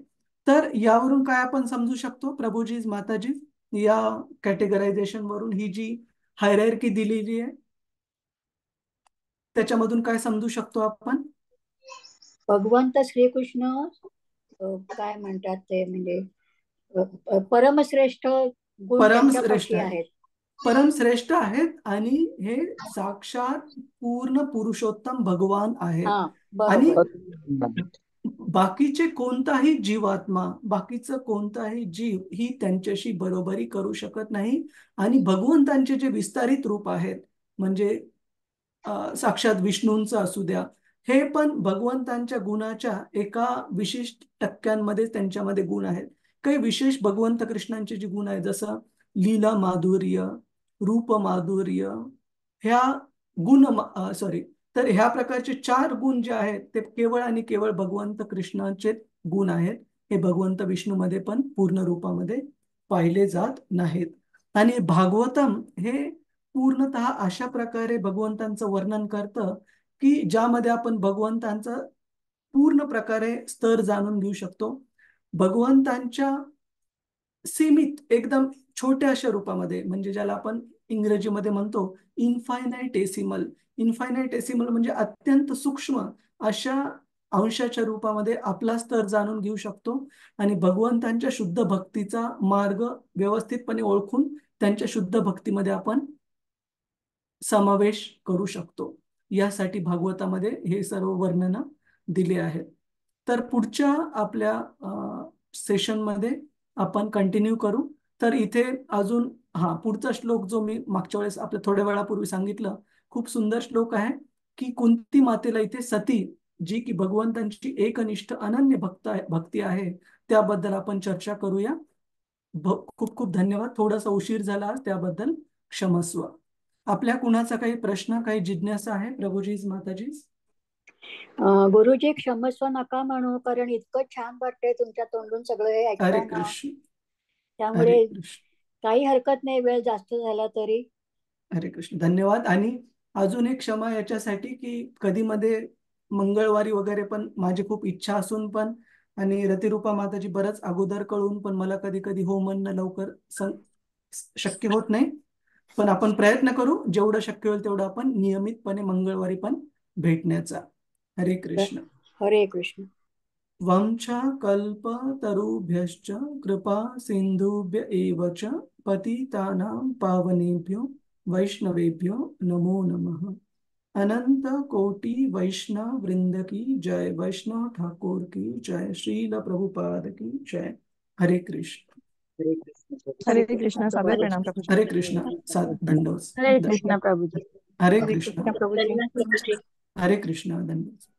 तर यावरून काय आपण समजू शकतो प्रभूजी, माताजी, या कॅटेगरायझेशन वरून ही जी हायरार्की दिलेली आहे त्याच्यामधून काय समजू शकतो आपण? भगवंत श्रीकृष्ण काय म्हणतात ते, म्हणजे परमश्रेष्ठ गुण परमश्रेष्ठ त्यांच्यापाशी आहेत, आहेत. परमश्रेष्ठ आहेत. आणि हे साक्षात पूर्ण पुरुषोत्तम भगवान आहेत. हा, आणि बरोबर. बाकीचे कोणताही जीवात्मा, बाकीचं कोणताही जीव ही त्यांच्याशी बरोबरी करू शकत नाही. आणि भगवंतांचे जे विस्तारित रूप आहेत, म्हणजे साक्षात विष्णूंचं असू द्या, हे पण भगवंतांच्या गुणाच्या एका विशिष्ट टक्क्यांमध्ये त्यांच्यामध्ये गुण आहेत. काही विशेष भगवंत कृष्णांचे जे गुण आहेत, जसं लीला माधुर्य, रूप माधुर्य, ह्या गुण तर ह्या प्रकारचे 4 गुण जे आहेत ते केवळ आणि केवळ भगवंत कृष्णाचे गुण आहेत. हे भगवंत विष्णूमध्ये पण पूर्ण रूपामध्ये पाहिले जात नाहीत. आणि भागवतम हे पूर्णतः अशा प्रकारे भगवंतांचं वर्णन करतं की ज्यामध्ये आपण भगवंतांचा पूर्ण प्रकारे स्तर जाणून घेऊ शकतो. भगवंतांच्या सीमित एकदम छोट्या अशा रूपामध्ये, म्हणजे ज्याला आपण इंग्रजीमध्ये म्हणतो इन्फायनाइटेसिमल. इन्फायनाइटेसिमल म्हणजे अत्यंत सूक्ष्म अशा अंशाच्या रूपामध्ये आपला स्तर जाणून घेऊ शकतो आणि भगवंतांच्या शुद्ध भक्तीचा मार्ग व्यवस्थितपणे ओळखून त्यांच्या शुद्ध भक्तीमध्ये आपण समावेश करू शकतो. यासाठी भागवतामध्ये हे सर्व वर्णन दिले आहेत. तर पुढच्या आपल्या सेशनमध्ये आपण कंटिन्यू करू. तर इथे अजून पुढचा श्लोक जो मी मागच्या वेळेस आपल्या थोड्या वेळापूर्वी सांगितलं, खूप सुंदर श्लोक आहे की कुंती मातेला इथे सती जी की भगवंतांची एकनिष्ठ अनन्य भक्ती आहे त्याबद्दल आपण चर्चा करूया. खूप खूप धन्यवाद. थोडासा उशीर झाला आज, त्याबद्दल क्षमस्व. आपल्या कुणाचा काही प्रश्न, काही जिज्ञासा आहे? प्रभूजीज, माताजीज. गुरुजी क्षमस्व नका म्हणू, कारण इतकं छान वाटतंय तुमच्या तोंडून सगळं हे हरे ऐकताना. कृष्ण, हरे त्यामुळे कृष्ण, काही हरकत नाही, वेळ जास्त झाला तरी. हरे कृष्ण. धन्यवाद. आणि अजून एक क्षमा याच्यासाठी की कधी मध्ये मंगळवारी वगैरे पण माझी खूप इच्छा असून पण आणि रतिरूपा माताजी बरंच अगोदर कळून पण मला कधी कधी हो म्हणणं लवकर शक्य होत नाही. पण आपण प्रयत्न करू, जेवढं शक्य होईल तेवढं आपण नियमितपणे मंगळवारी पण भेटण्याचा. हरे कृष्ण. हरे कृष्ण. वंशा कल्पतरुभ्यश्च कृपा सिंधुभ्य एव च पतितानां पावनेभ्यो वैष्णवेभ्यो नमो नमः. अनंत कोटि वैष्णव वृंद की जय. वैष्णव ठाकुर की जय. श्रील प्रभुपाद की जय. हरे कृष्ण. हरे कृष्ण. सादर प्रणाम प्रभूजी. हरे कृष्ण. दंडोत. हरे कृष्ण प्रभूजी. हरे हरे कृष्ण. कृष्ण प्रभूजी. हरे कृष्ण. धन्यवाद.